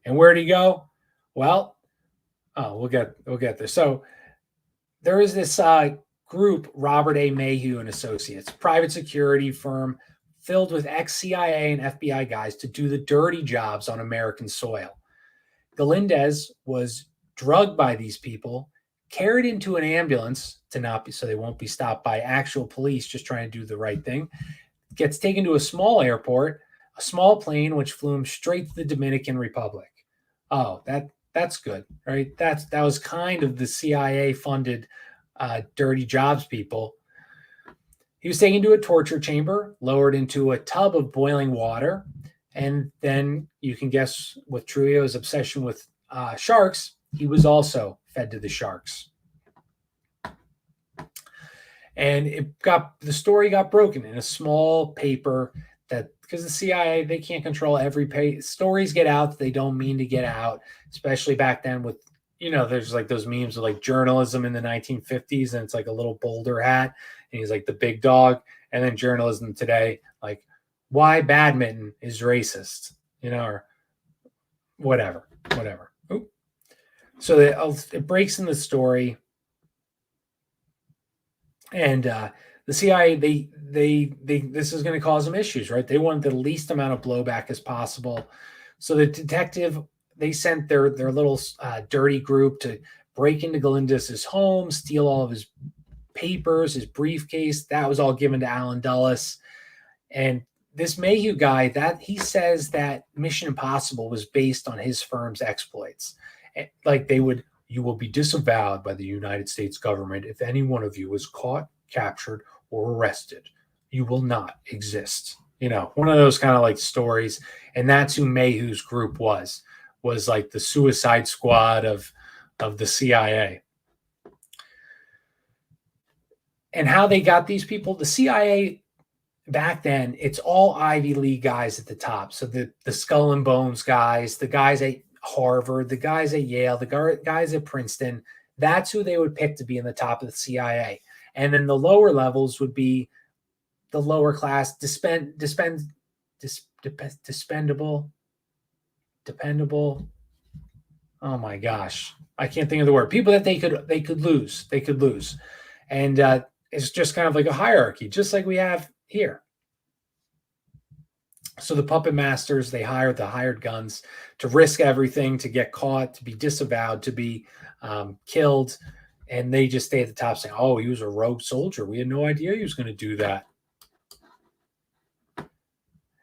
And where'd he go? Well, we'll get there. So there is this group, Robert A. Mayhew and Associates, private security firm filled with ex-CIA and FBI guys to do the dirty jobs on American soil. Galindez was drugged by these people, carried into an ambulance to not be, so they won't be stopped by actual police just trying to do the right thing, gets taken to a small airport, a small plane which flew him straight to the Dominican Republic. Oh, that's good, right? That was kind of the CIA-funded dirty jobs people. He was taken to a torture chamber, lowered into a tub of boiling water, and then you can guess with Trujillo's obsession with sharks, he was also fed to the sharks. And the story got broken in a small paper that, because the CIA, they can't control every page. Stories get out that they don't mean to get out, especially back then with, there's like those memes of like journalism in the 1950s, and it's like a little Boulder hat, and he's like the big dog. And then journalism today, like why badminton is racist, or whatever. Oop. So it breaks in the story. And the CIA, they this is going to cause them issues, right? They want the least amount of blowback as possible. So the detective, they sent their little dirty group to break into Galindez's home, steal all of his papers, his briefcase. That was all given to Alan Dulles. And this Mayhew guy, that he says that Mission Impossible was based on his firm's exploits. Like you will be disavowed by the United States government if any one of you is caught, captured, or arrested. You will not exist. One of those kind of like stories. And that's who Mayhew's group was like the Suicide Squad of the CIA. And how they got these people, the CIA back then, it's all Ivy League guys at the top. So the Skull and Bones guys, the guys at Harvard, the guys at Yale, the guys at Princeton, That's who they would pick to be in the top of the CIA. And then the lower levels would be the lower class, dependable. Oh my gosh, I can't think of the word. People that they could lose, and it's just kind of like a hierarchy, just like we have here. So the puppet masters, they hired the hired guns to risk everything, to get caught, to be disavowed, to be killed, and they just stay at the top saying, "Oh, he was a rogue soldier. We had no idea he was going to do that."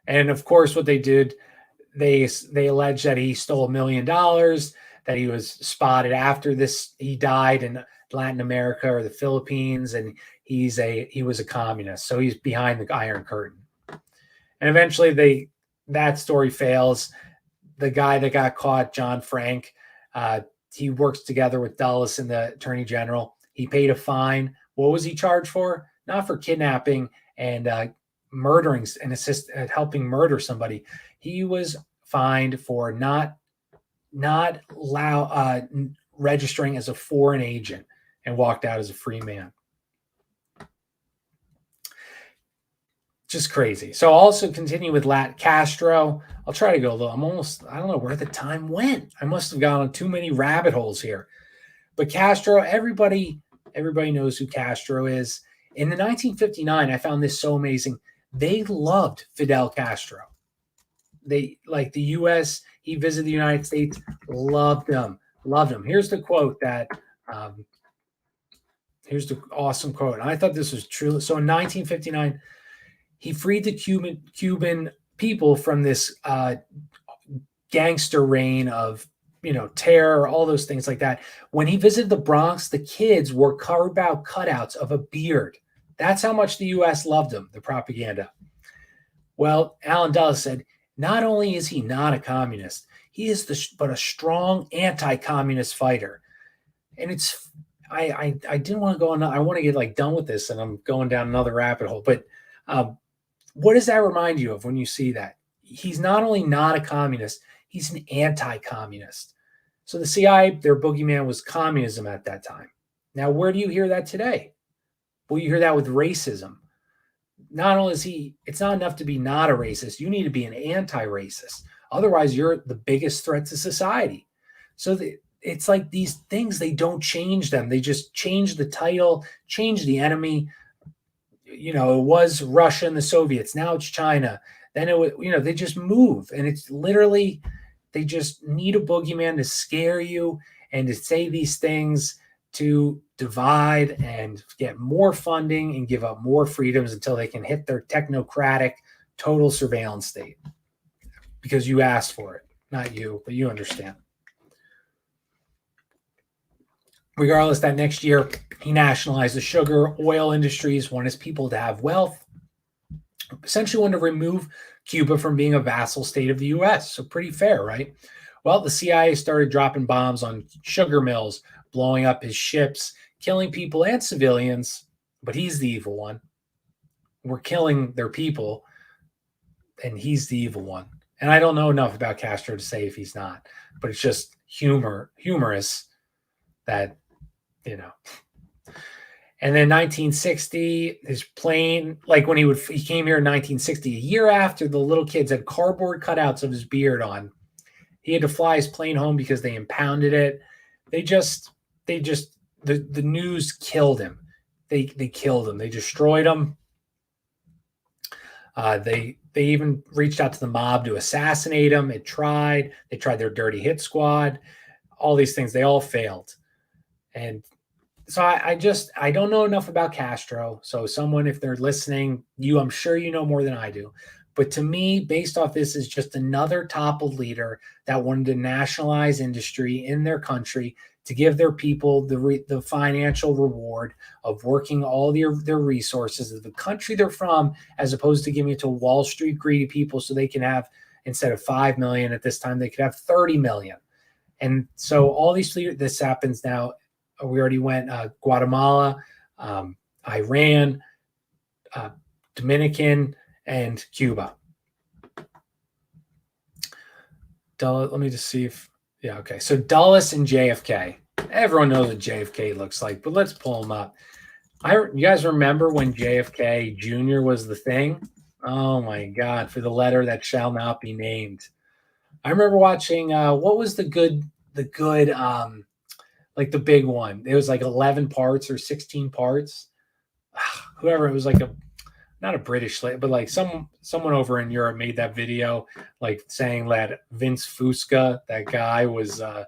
And of course, what they did, they alleged that he stole $1 million, that he was spotted after this. He died in Latin America or the Philippines, and he was a communist. So he's behind the Iron Curtain. And eventually that story fails. The guy that got caught, John Frank, he works together with Dulles and the Attorney General. He paid a fine. What was he charged for? Not for kidnapping and murdering and helping murder somebody. He was fined for not registering as a foreign agent and walked out as a free man. Just crazy. So I'll also continue with Castro. I'll try to go a little. I don't know where the time went. I must have gone on too many rabbit holes here. But Castro, everybody knows who Castro is. In the 1959, I found this so amazing. They loved Fidel Castro. They, like the U.S., he visited the United States, loved him. Here's the quote here's the awesome quote. And I thought this was true. So in 1959, he freed the Cuban people from this gangster reign of, terror, all those things like that. When he visited the Bronx, the kids wore carved-out cutouts of a beard. That's how much the U.S. loved him, the propaganda. Well, Allen Dulles said, not only is he not a communist, he is but a strong anti-communist fighter. And I didn't want to go on. I want to get done with this, and I'm going down another rabbit hole. But what does that remind you of when you see that? He's not only not a communist, he's an anti-communist. So the CIA, their boogeyman was communism at that time. Now, where do you hear that today? Well, you hear that with racism. Not only is it's not enough to be not a racist, you need to be an anti-racist. Otherwise, you're the biggest threat to society. So it's like these things, they don't change them. They just change the title, change the enemy. It was Russia and the Soviets. Now it's China. Then it was, they just move. And it's literally, they just need a boogeyman to scare you and to say these things to divide and get more funding and give up more freedoms until they can hit their technocratic total surveillance state. Because you asked for it. Not you, but you understand. Regardless, that next year, he nationalized the sugar, oil industries, wanted his people to have wealth. Essentially wanted to remove Cuba from being a vassal state of the U.S. So pretty fair, right? Well, the CIA started dropping bombs on sugar mills, blowing up his ships, killing people and civilians, but he's the evil one. We're killing their people, and he's the evil one. And I don't know enough about Castro to say if he's not, but it's just humorous that, And then 1960, his plane, when he came here in 1960, a year after the little kids had cardboard cutouts of his beard on, he had to fly his plane home because they impounded it. The news killed him. They killed him. They destroyed him. They even reached out to the mob to assassinate him. They tried their dirty hit squad, all these things. They all failed. And so I don't know enough about Castro. So someone, if they're listening, I'm sure you know more than I do. But to me, based off this, is just another toppled leader that wanted to nationalize industry in their country to give their people the financial reward of working all their resources of the country they're from, as opposed to giving it to Wall Street greedy people so they can have, instead of 5 million at this time, they could have 30 million. And so all this happens now. We already went Guatemala, Iran, Dominican, and Cuba. Let me just see if, yeah, okay. So Dulles and JFK. Everyone knows what JFK looks like, but let's pull him up. You guys remember when JFK Jr. was the thing? Oh my God, for the letter that shall not be named. I remember watching what was the good like the big one. It was like 11 parts or 16 parts. Whoever, it was like not a British, but like someone over in Europe made that video, like saying that Vince Fusca, that guy was I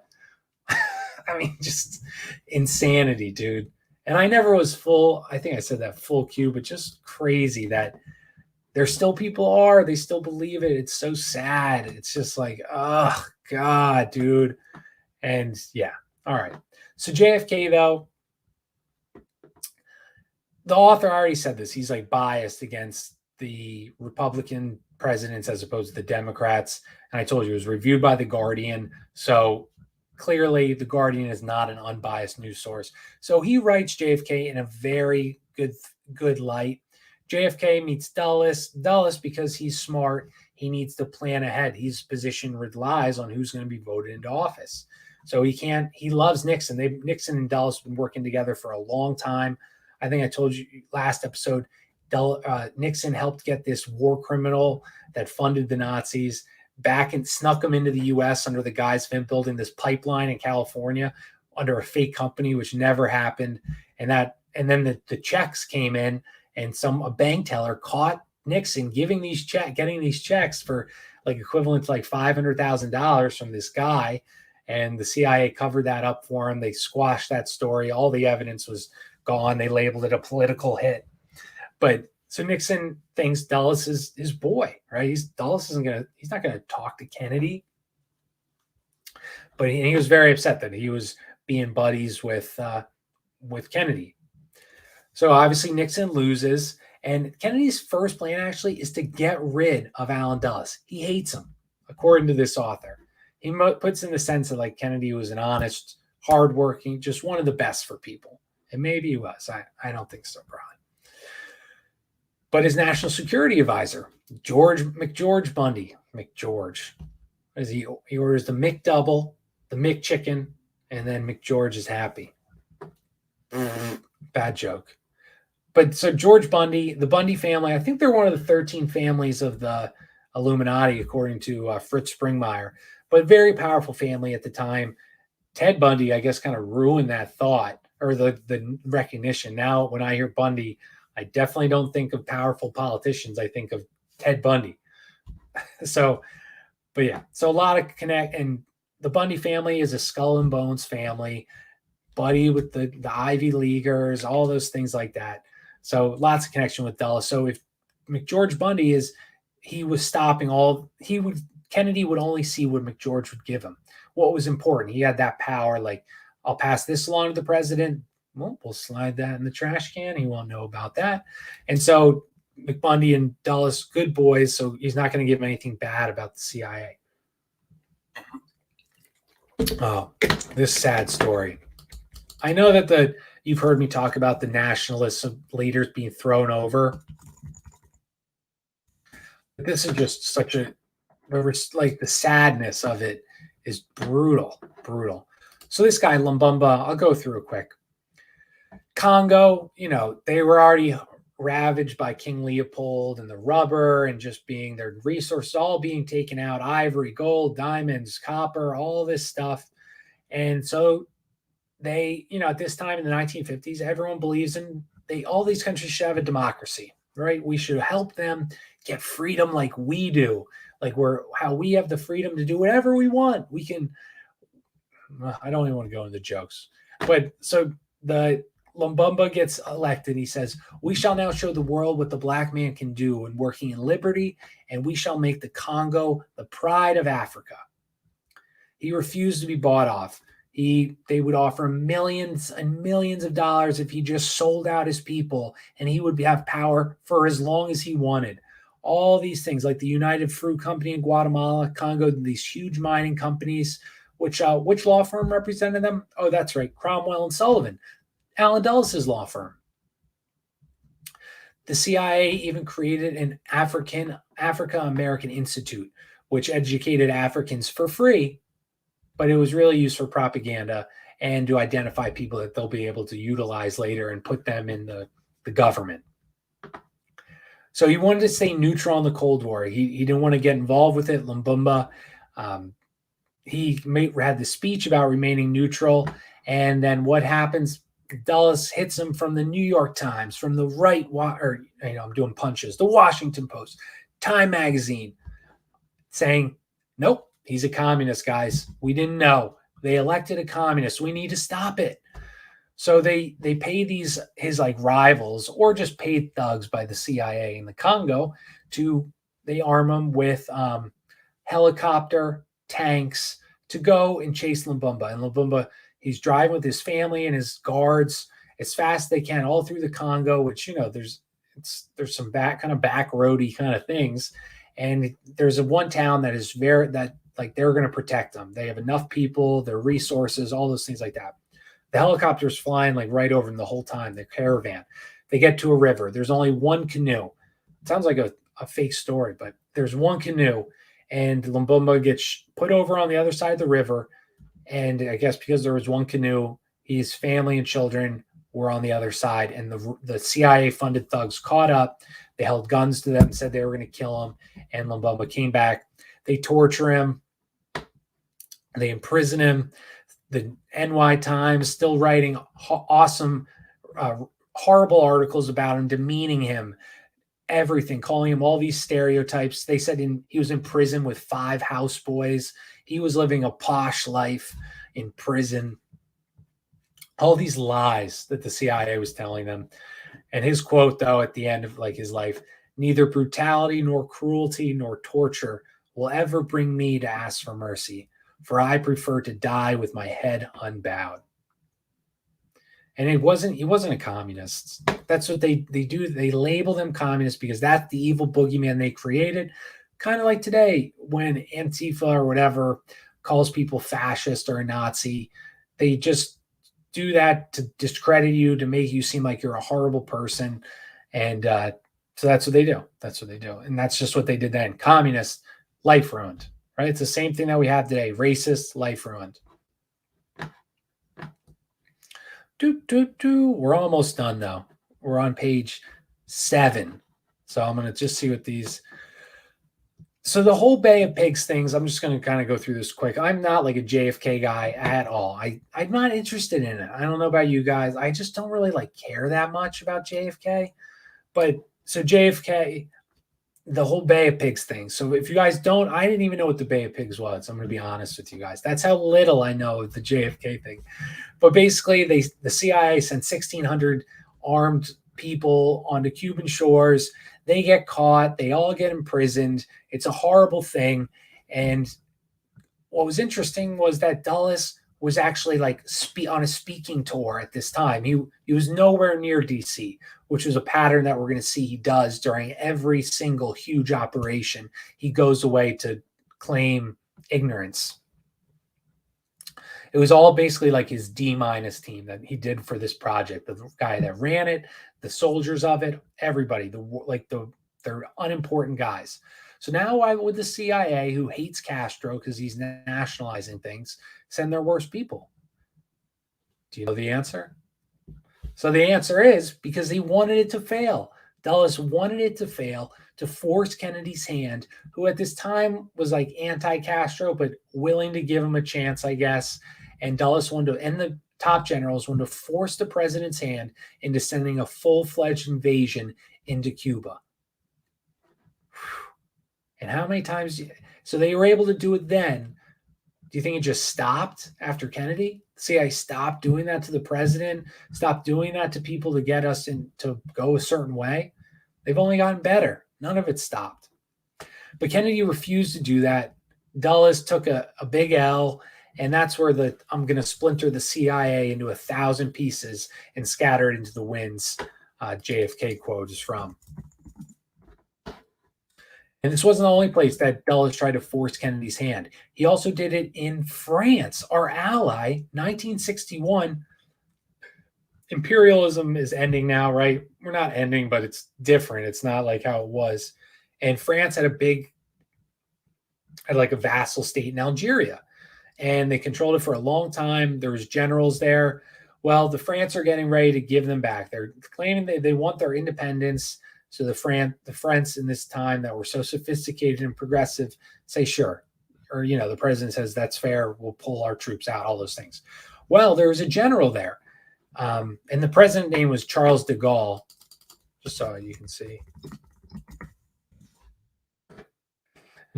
mean, just insanity, dude. And I never was full, I think I said that full Q, but just crazy that there still people are, they still believe it. It's so sad. It's just like, oh God, dude. And yeah. All right. So JFK, though, the author already said this. He's like biased against the Republican presidents as opposed to the Democrats. And I told you it was reviewed by The Guardian. So clearly, The Guardian is not an unbiased news source. So he writes JFK in a very good light. JFK meets Dulles because he's smart. He needs to plan ahead. His position relies on who's going to be voted into office. So he loves Nixon. Nixon and Dulles have been working together for a long time. I think I told you last episode, Nixon helped get this war criminal that funded the Nazis back and snuck him into the U.S. under the guise of him building this pipeline in California under a fake company, which never happened. And then the checks came in, and a bank teller caught Nixon getting these checks for like equivalent to like $500,000 from this guy. And the CIA covered that up for him. They squashed that story. All the evidence was gone. They labeled it a political hit. But so Nixon thinks Dulles is his boy, right? He's not gonna talk to Kennedy. But he was very upset that he was being buddies with Kennedy. So obviously Nixon loses, and Kennedy's first plan actually is to get rid of Allen Dulles. He hates him, according to this author. He puts in the sense that like Kennedy was an honest, hardworking, just one of the best for people. And maybe he was. I don't think so, Brian. But his national security advisor, McGeorge Bundy, he orders the McDouble, the McChicken, and then McGeorge is happy. Bad joke. But so George Bundy, the Bundy family, I think they're one of the 13 families of the Illuminati, according to Fritz Springmeier, but very powerful family at the time. Ted Bundy, I guess, kind of ruined that thought or the recognition. Now, when I hear Bundy, I definitely don't think of powerful politicians. I think of Ted Bundy. So a lot of connect, and the Bundy family is a skull and bones family, buddy with the Ivy Leaguers, all those things like that. So lots of connection with Dulles. So if McGeorge Bundy Kennedy would only see what McGeorge would give him. What was important? He had that power. Like, I'll pass this along to the president. Well, we'll slide that in the trash can. He won't know about that. And so McBundy and Dulles, good boys. So he's not going to give him anything bad about the CIA. Oh, this sad story. I know that you've heard me talk about the nationalist leaders being thrown over. But this is just such like the sadness of it is brutal. So this guy, Lumbumba, I'll go through it quick. Congo, they were already ravaged by King Leopold and the rubber and just being their resources all being taken out, ivory, gold, diamonds, copper, all this stuff. And so they, at this time in the 1950s, everyone believes all these countries should have a democracy, right? We should help them get freedom like we do, like how we have the freedom to do whatever we want. We can, I don't even want to go into jokes, but so the Lumbumba gets elected. He says, "We shall now show the world what the black man can do in working in liberty, and we shall make the Congo the pride of Africa." He refused to be bought off. They would offer millions and millions of dollars if he just sold out his people, and he would have power for as long as he wanted. All these things, like the United Fruit Company in Guatemala, Congo, these huge mining companies. Which law firm represented them? Oh, that's right, Cromwell and Sullivan, Allen Dulles' law firm. The CIA even created an Africa American Institute, which educated Africans for free but it was really used for propaganda and to identify people that they'll be able to utilize later and put them in the government. So he wanted to stay neutral in the Cold War. He didn't want to get involved with it. Lumumba, he had the speech about remaining neutral. And then what happens? Dulles hits him from the New York Times, from the right, or I'm doing punches, the Washington Post, Time Magazine, saying, nope, he's a communist, guys. We didn't know. They elected a communist. We need to stop it. So they pay his like rivals or just paid thugs by the CIA in the Congo they arm them with helicopter, tanks to go and chase Lumumba. And Lumumba, he's driving with his family and his guards as fast as they can all through the Congo, which, there's some back roady kind of things. And there's one town that is they're going to protect them. They have enough people, their resources, all those things like that. The helicopter's flying like right over them the whole time, the caravan. They get to a river. There's only one canoe. It sounds like a fake story, but there's one canoe, and Lumumba gets put over on the other side of the river. And I guess because there was one canoe, his family and children were on the other side, and the CIA-funded thugs caught up. They held guns to them and said they were going to kill him, and Lumumba came back. They torture him. They imprison him. The NY Times still writing awesome, horrible articles about him, demeaning him, everything, calling him all these stereotypes. They said he was in prison with 5 houseboys. He was living a posh life in prison. All these lies that the CIA was telling them. And his quote, though, at the end of his life, neither brutality nor cruelty nor torture will ever bring me to ask for mercy, for I prefer to die with my head unbowed. And he wasn't a communist. That's what they do. They label them communists because that's the evil boogeyman they created. Kind of like today when Antifa or whatever calls people fascist or a Nazi. They just do that to discredit you, to make you seem like you're a horrible person. And so that's what they do. That's what they do. And that's just what they did then. Communist, life ruined. Right? It's the same thing that we have today. Racist, life ruined. We're almost done, though. We're on page 7. So I'm going to just see what these... So the whole Bay of Pigs things, I'm just going to kind of go through this quick. I'm not like a JFK guy at all. I'm not interested in it. I don't know about you guys. I just don't really care that much about JFK. But so JFK... the whole Bay of Pigs thing. So if you guys don't, I didn't even know what the Bay of Pigs was. I'm going to be honest with you guys. That's how little I know of the JFK thing. But basically, the CIA sent 1,600 armed people onto Cuban shores. They get caught. They all get imprisoned. It's a horrible thing. And what was interesting was that Dulles was actually on a speaking tour at this time. He was nowhere near DC, which was a pattern that we're going to see he does during every single huge operation. He goes away to claim ignorance. It was all basically like his D- team that he did for this project. The guy that ran it, the soldiers of it, everybody, they're unimportant guys. So now why would the CIA, who hates Castro because he's nationalizing things, send their worst people? Do you know the answer? So the answer is because he wanted it to fail. Dulles wanted it to fail to force Kennedy's hand, who at this time was anti-Castro, but willing to give him a chance, I guess. And Dulles wanted to, and the top generals wanted to force the president's hand into sending a full-fledged invasion into Cuba. And how many times? So they were able to do it then. Do you think it just stopped after Kennedy? The CIA stopped doing that to the president, stopped doing that to people to get us to go a certain way? They've only gotten better. None of it stopped. But Kennedy refused to do that. Dulles took a big L, and that's where I'm going to splinter the CIA into 1,000 pieces and scatter it into the winds. JFK quote is from. And this wasn't the only place that Dulles tried to force Kennedy's hand. He also did it in France, our ally, 1961. Imperialism is ending now, right? We're not ending, but it's different. It's not like how it was. And France had a vassal state in Algeria. and they controlled it for a long time. There was generals there. Well, the France are getting ready to give them back. They're claiming they want their independence. So the French in this time that were so sophisticated and progressive say, sure. Or, the president says, that's fair. We'll pull our troops out, all those things. Well, there was a general there. And the president's name was Charles de Gaulle, just so you can see.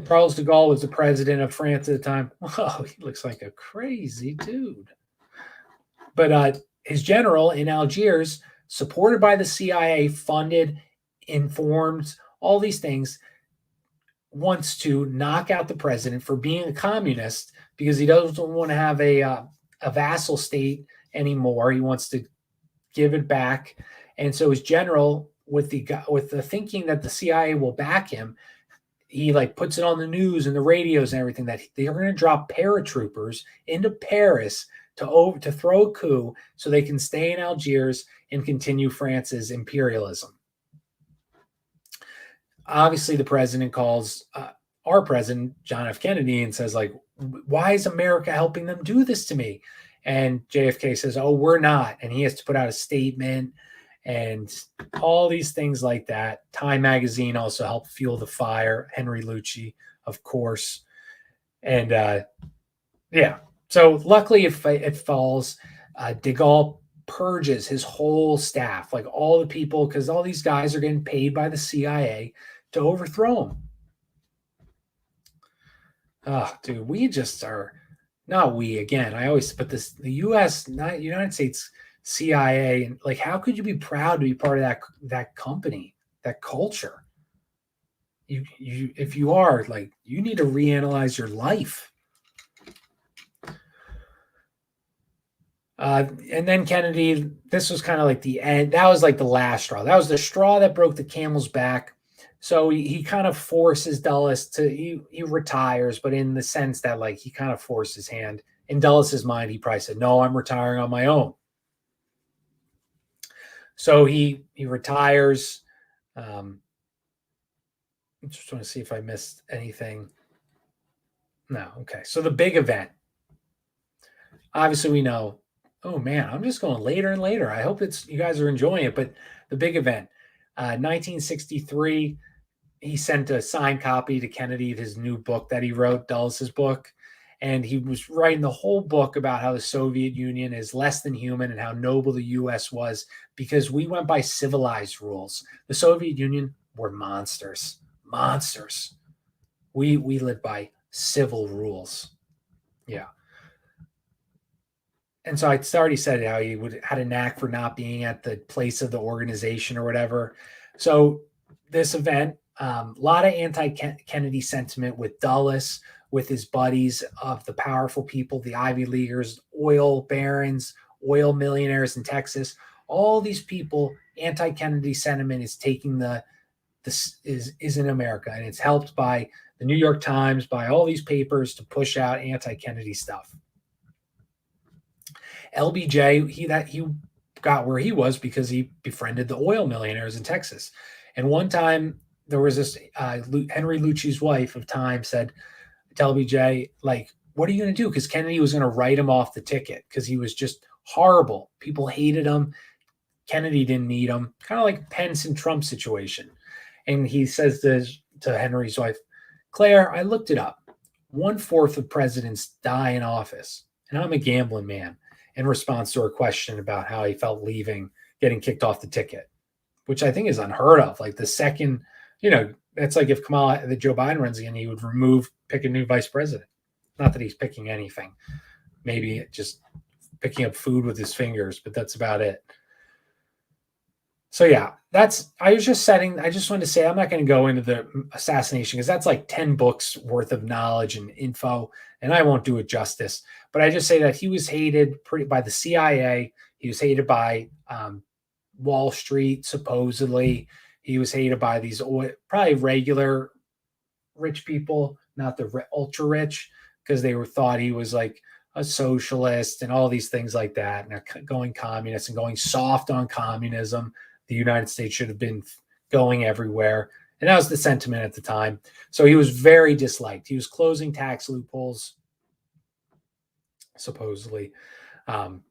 Charles de Gaulle was the president of France at the time. Oh, he looks like a crazy dude. But his general in Algiers, supported by the CIA, funded, informed, all these things, wants to knock out the president for being a communist because he doesn't want to have a vassal state anymore. He wants to give it back. And so his general, with the thinking that the CIA will back him, he puts it on the news and the radios and everything that they are going to drop paratroopers into Paris to throw a coup so they can stay in Algiers and continue France's imperialism. Obviously, the president calls our president, John F. Kennedy, and says, why is America helping them do this to me? And JFK says, oh, we're not. And he has to put out a statement and all these things like that. Time magazine also helped fuel the fire. Henry Lucci, of course. And so luckily it falls. De Gaulle purges his whole staff, all the people, because all these guys are getting paid by the CIA to overthrow him. Oh, dude, we just are not we again. I always put this, the U.S., not United States CIA, and how could you be proud to be part of that company, that culture? You if you are, you need to reanalyze your life. And then Kennedy, this was kind of the end. That was the last straw. That was the straw that broke the camel's back. So he kind of forces Dulles to, he retires, but in the sense that he kind of forced his hand. In Dulles' mind, he probably said, no, I'm retiring on my own. So he retires. I just want to see if I missed anything. No. Okay. So the big event, obviously we know, oh man, I'm just going later and later. I hope you guys are enjoying it, but the big event, 1963, he sent a signed copy to Kennedy of his new book that he wrote, Dulles' book. And he was writing the whole book about how the Soviet Union is less than human and how noble the U.S. was because we went by civilized rules. The Soviet Union were monsters. Monsters. We lived by civil rules. Yeah. And so I already said how he had a knack for not being at the place of the organization or whatever. So this event, a lot of anti-Kennedy sentiment with Dulles, with his buddies of the powerful people, the Ivy Leaguers, oil barons, oil millionaires in Texas. All these people, anti-Kennedy sentiment is taking is in America, and it's helped by the New York Times, by all these papers to push out anti-Kennedy stuff. LBJ, he got where he was because he befriended the oil millionaires in Texas. And one time there was this Henry Lucci's wife of Time said to LBJ, what are you going to do? Because Kennedy was going to write him off the ticket because he was just horrible. People hated him. Kennedy didn't need him. Kind of like Pence and Trump situation. And he says to Henry's wife, Claire, I looked it up. 1/4 of presidents die in office. And I'm a gambling man, in response to her question about how he felt leaving, getting kicked off the ticket, which I think is unheard of. The second, that's if Joe Biden runs again, he would pick a new vice president. Not that he's picking anything. Maybe just picking up food with his fingers, but that's about it. So yeah, I just wanted to say, I'm not going to go into the assassination because that's 10 books worth of knowledge and info, and I won't do it justice. But I just say that he was hated by the CIA. He was hated by Wall Street, supposedly. He was hated by these probably regular rich people, not the ultra rich, because they thought he was a socialist and all these things like that, and going communist and going soft on communism. The United States should have been going everywhere. And that was the sentiment at the time. So he was very disliked. He was closing tax loopholes. supposedly. Um,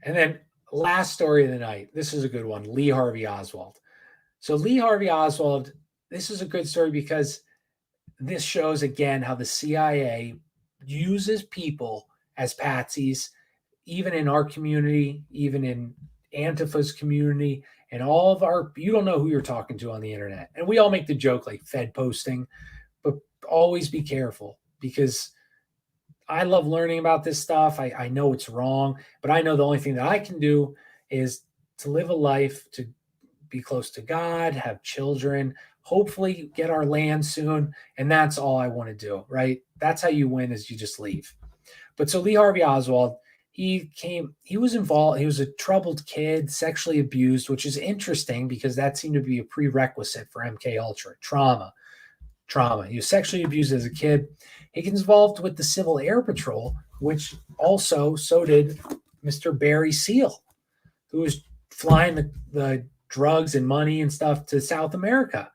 and then last story of the night. This is a good one. Lee Harvey Oswald. So Lee Harvey Oswald, this is a good story because this shows again how the CIA uses people as patsies, even in our community, even in Antifa's community, and all of our, you don't know who you're talking to on the internet. And we all make the joke like Fed posting, but always be careful because I love learning about this stuff. I know it's wrong, but I know the only thing that I can do is to live a life, to be close to God, have children, hopefully get our land soon. And that's all I want to do, right? That's how you win, is you just leave. But so Lee Harvey Oswald, he was involved. He was a troubled kid, sexually abused, which is interesting because that seemed to be a prerequisite for MK Ultra, trauma. He was sexually abused as a kid. He gets involved with the Civil Air Patrol, which also, so did Mr. Barry Seal, who was flying the drugs and money and stuff to South America.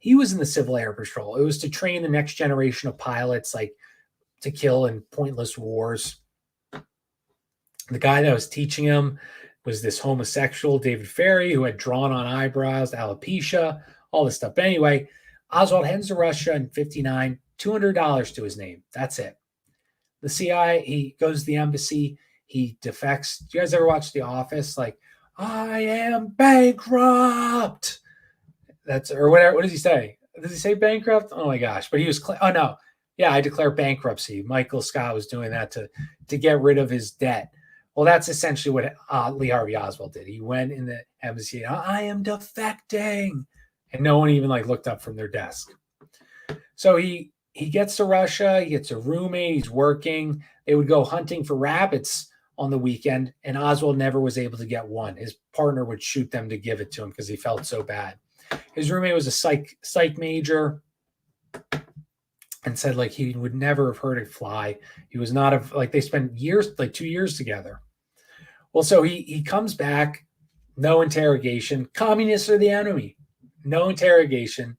He was in the Civil Air Patrol. It was to train the next generation of pilots, like to kill in pointless wars. The guy that was teaching him was this homosexual, David Ferry, who had drawn on eyebrows, alopecia, all this stuff. But anyway, Oswald heads to Russia in 1959, $200 to his name. That's it. The CIA, he goes to the embassy. He defects. Do you guys ever watch The Office? Like, I am bankrupt. That's, or whatever. What does he say? Does he say bankrupt? Oh my gosh. But he was, oh no. Yeah, I declare bankruptcy. Michael Scott was doing that to get rid of his debt. Well, that's essentially what Lee Harvey Oswald did. He went in the embassy, I am defecting. And no one even looked up from their desk. So he gets to Russia. He gets a roommate. He's working. They would go hunting for rabbits on the weekend, and Oswald never was able to get one. His partner would shoot them to give it to him because he felt so bad. His roommate was a psych major and said he would never have heard it fly. He was not they spent years, 2 years together. Well, so he comes back, no interrogation. Communists are the enemy. No interrogation,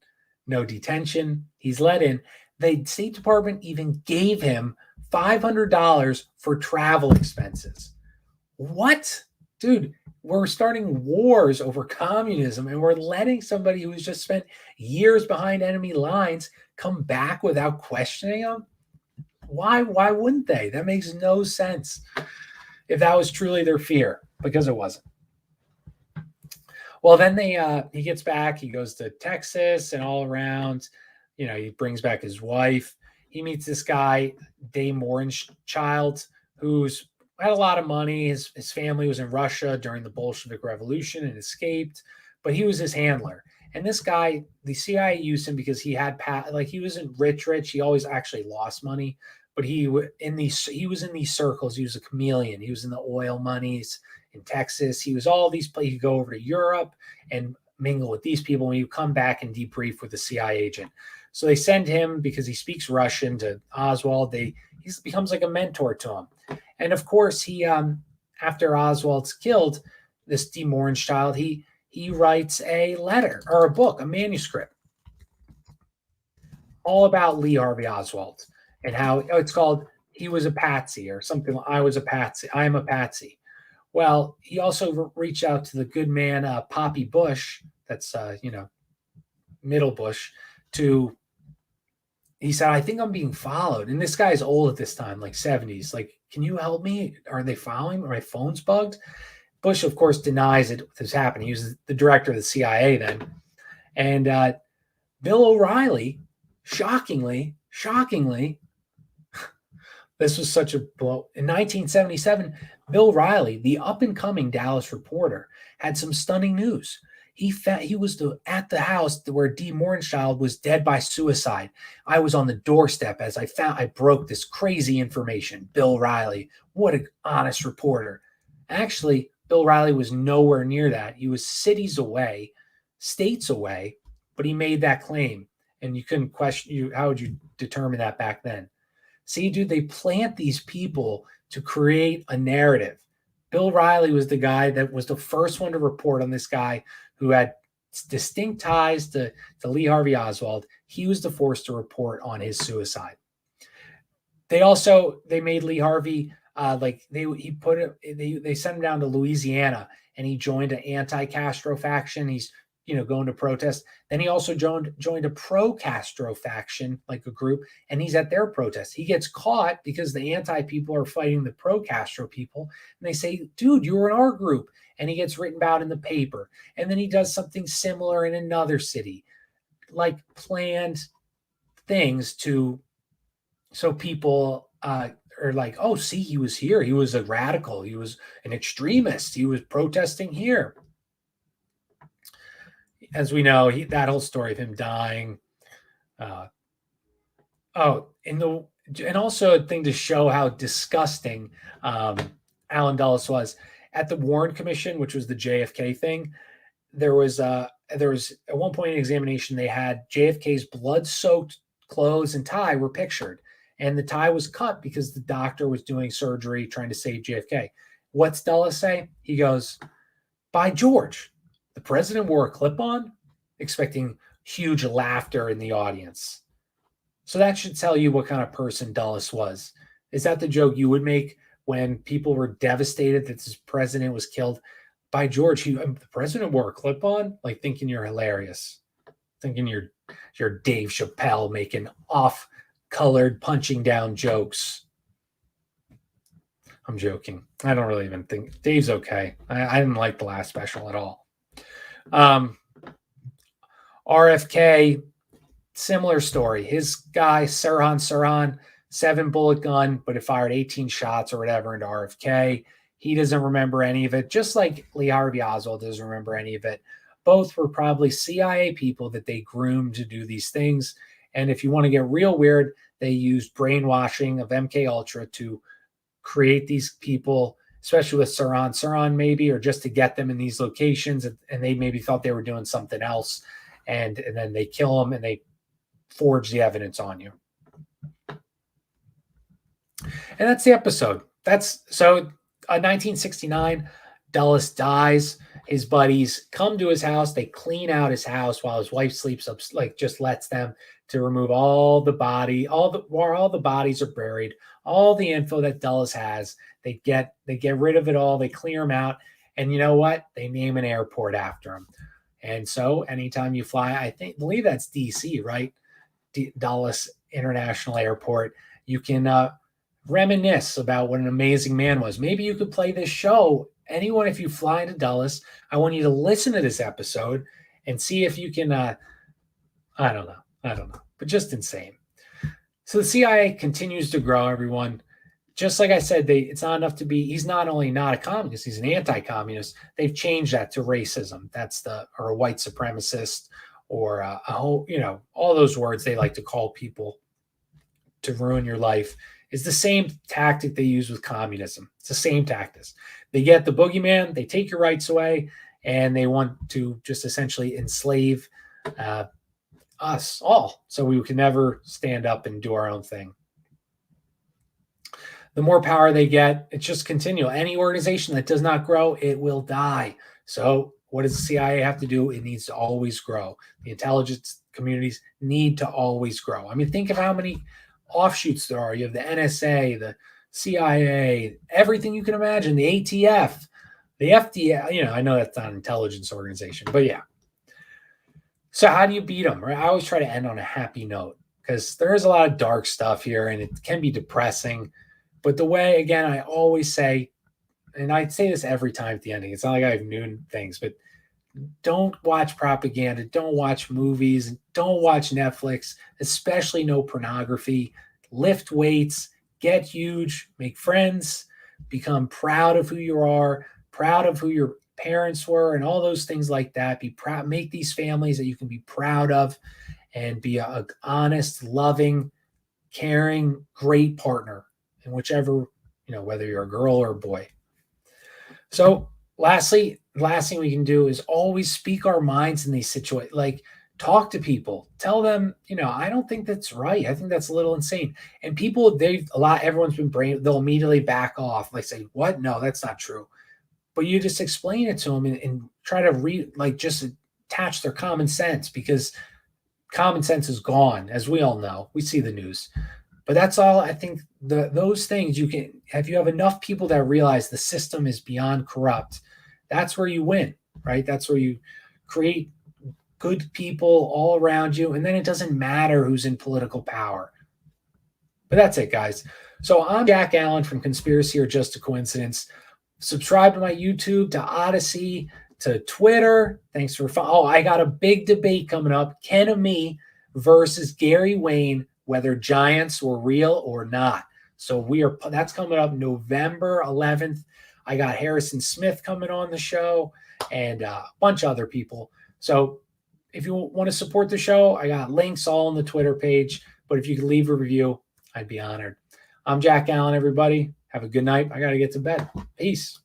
no detention. He's let in. The State Department even gave him $500 for travel expenses. What? Dude, we're starting wars over communism, and we're letting somebody who's just spent years behind enemy lines come back without questioning them? Why wouldn't they? That makes no sense if that was truly their fear, because it wasn't. Well, then he gets back. He goes to Texas and all around. He brings back his wife. He meets this guy, Dame Child, who's had a lot of money. His family was in Russia during the Bolshevik Revolution and escaped, but he was his handler. And this guy, the CIA used him because he had he wasn't rich. He always actually lost money, but he was in these circles. He was a chameleon. He was in the oil monies in Texas. He was all these places. He'd go over to Europe and mingle with these people, and he'd come back and debrief with the CIA agent. So they send him, because he speaks Russian, to Oswald. He becomes like a mentor to him. And of course, he after Oswald's killed, this D. Child, he writes a letter or a book, a manuscript, all about Lee Harvey Oswald and how it's called He Was a Patsy or something. I Was a Patsy. I Am a Patsy. Well, he also reached out to the good man, Poppy Bush, that's, Middle Bush, he said, I think I'm being followed. And this guy's old at this time, 70s. Can you help me? Are they following me? My phone's bugged. Bush, of course, denies it was happening. He was the director of the CIA then. And Bill O'Reilly, shockingly, this was such a blow. In 1977, Bill Riley, the up-and-coming Dallas reporter, had some stunning news. He was at the house where D. Child was dead by suicide. I was on the doorstep as I broke this crazy information. Bill Riley, what an honest reporter. Actually, Bill Riley was nowhere near that. He was cities away, states away, but he made that claim. And you couldn't question how would you determine that back then? See, dude, they plant these people to create a narrative. Bill Riley was the guy that was the first one to report on this guy who had distinct ties to Lee Harvey Oswald. He was the first to report on his suicide. They made Lee Harvey they sent him down to Louisiana, and he joined an anti-Castro faction. He's going to protest. Then he also joined a pro-Castro faction, like a group, and he's at their protest. He gets caught because the anti people are fighting the pro-Castro people, and they say, dude, you were in our group. And he gets written about in the paper. And then he does something similar in another city, like planned things so people are like, oh, see, he was here. He was a radical. He was an extremist. He was protesting here. As we know, that whole story of him dying. And also a thing to show how disgusting Allen Dulles was. At the Warren Commission, which was the JFK thing, there was at one point in examination, they had JFK's blood-soaked clothes and tie were pictured, and the tie was cut because the doctor was doing surgery trying to save JFK. What's Dulles say? He goes, by George, the president wore a clip-on, expecting huge laughter in the audience. So that should tell you what kind of person Dulles was. Is that the joke you would make when people were devastated that this president was killed? By George, the president wore a clip-on, like thinking you're hilarious, thinking you're Dave Chappelle making off-colored punching down jokes. I'm joking. I don't really even think Dave's okay. I didn't like the last special at all. RFK, similar story. His guy, Sirhan, 7-bullet gun, but it fired 18 shots or whatever into RFK. He doesn't remember any of it, just like Lee Harvey Oswald doesn't remember any of it. Both were probably CIA people that they groomed to do these things. And if you want to get real weird, they used brainwashing of MKUltra to create these people, especially with Sirhan maybe, or just to get them in these locations. And they maybe thought they were doing something else. And then they kill them and they forge the evidence on you. And that's the episode. 1969, Dulles dies. His buddies come to his house. They clean out his house while his wife sleeps up, like just lets them to remove all the where all the bodies are buried, all the info that Dulles has. They get rid of it all. They clear them out. And you know what? They name an airport after him. And so anytime you fly, believe that's DC, right? Dulles International Airport. You can reminisce about what an amazing man was. Maybe you could play this show. Anyone, if you fly into Dulles, I want you to listen to this episode and see if you can, I don't know, but just insane. So the CIA continues to grow, everyone. Just like I said, it's not enough to be, he's not only not a communist, he's an anti-communist. They've changed that to racism. Or a white supremacist, or all those words they like to call people to ruin your life. Is the same tactic they use with communism. It's the same tactics. They get the boogeyman, they take your rights away, and they want to just essentially enslave us all so we can never stand up and do our own thing. The more power they get, it's just continual. Any organization that does not grow, it will die. So what does the CIA have to do? It needs to always grow. The intelligence communities need to always grow. I mean, think of how many offshoots there are. You have the NSA, the CIA, everything you can imagine, the ATF, the FDA. I know that's not an intelligence organization, but yeah. So how do you beat them? Right? I always try to end on a happy note because there is a lot of dark stuff here and it can be depressing. But the way, again, I always say, and I say this every time at the ending, it's not like I have new things, but don't watch propaganda, don't watch movies, don't watch Netflix, especially no pornography. Lift weights, get huge, make friends, become proud of who you are, proud of who your parents were, and all those things like that. Be proud, make these families that you can be proud of, and be an honest, loving, caring, great partner in whichever, whether you're a girl or a boy. So lastly, the last thing we can do is always speak our minds in these situations. Like, talk to people, tell them, I don't think that's right. I think that's a little insane. And people, everyone's been they'll immediately back off. Like, say, what? No, that's not true. But you just explain it to them and try to just attach their common sense, because common sense is gone, as we all know. We see the news. But that's all. I think those things you can, if you have enough people that realize the system is beyond corrupt, that's where you win, right? That's where you create good people all around you. And then it doesn't matter who's in political power. But that's it, guys. So I'm Jack Allen from Conspiracy or Just a Coincidence. Subscribe to my YouTube, to Odyssey, to Twitter. Thanks for I got a big debate coming up. Ken of me versus Gary Wayne, whether giants were real or not. So that's coming up November 11th. I got Harrison Smith coming on the show and a bunch of other people. So if you want to support the show, I got links all on the Twitter page. But if you could leave a review, I'd be honored. I'm Jack Allen, everybody. Have a good night. I got to get to bed. Peace.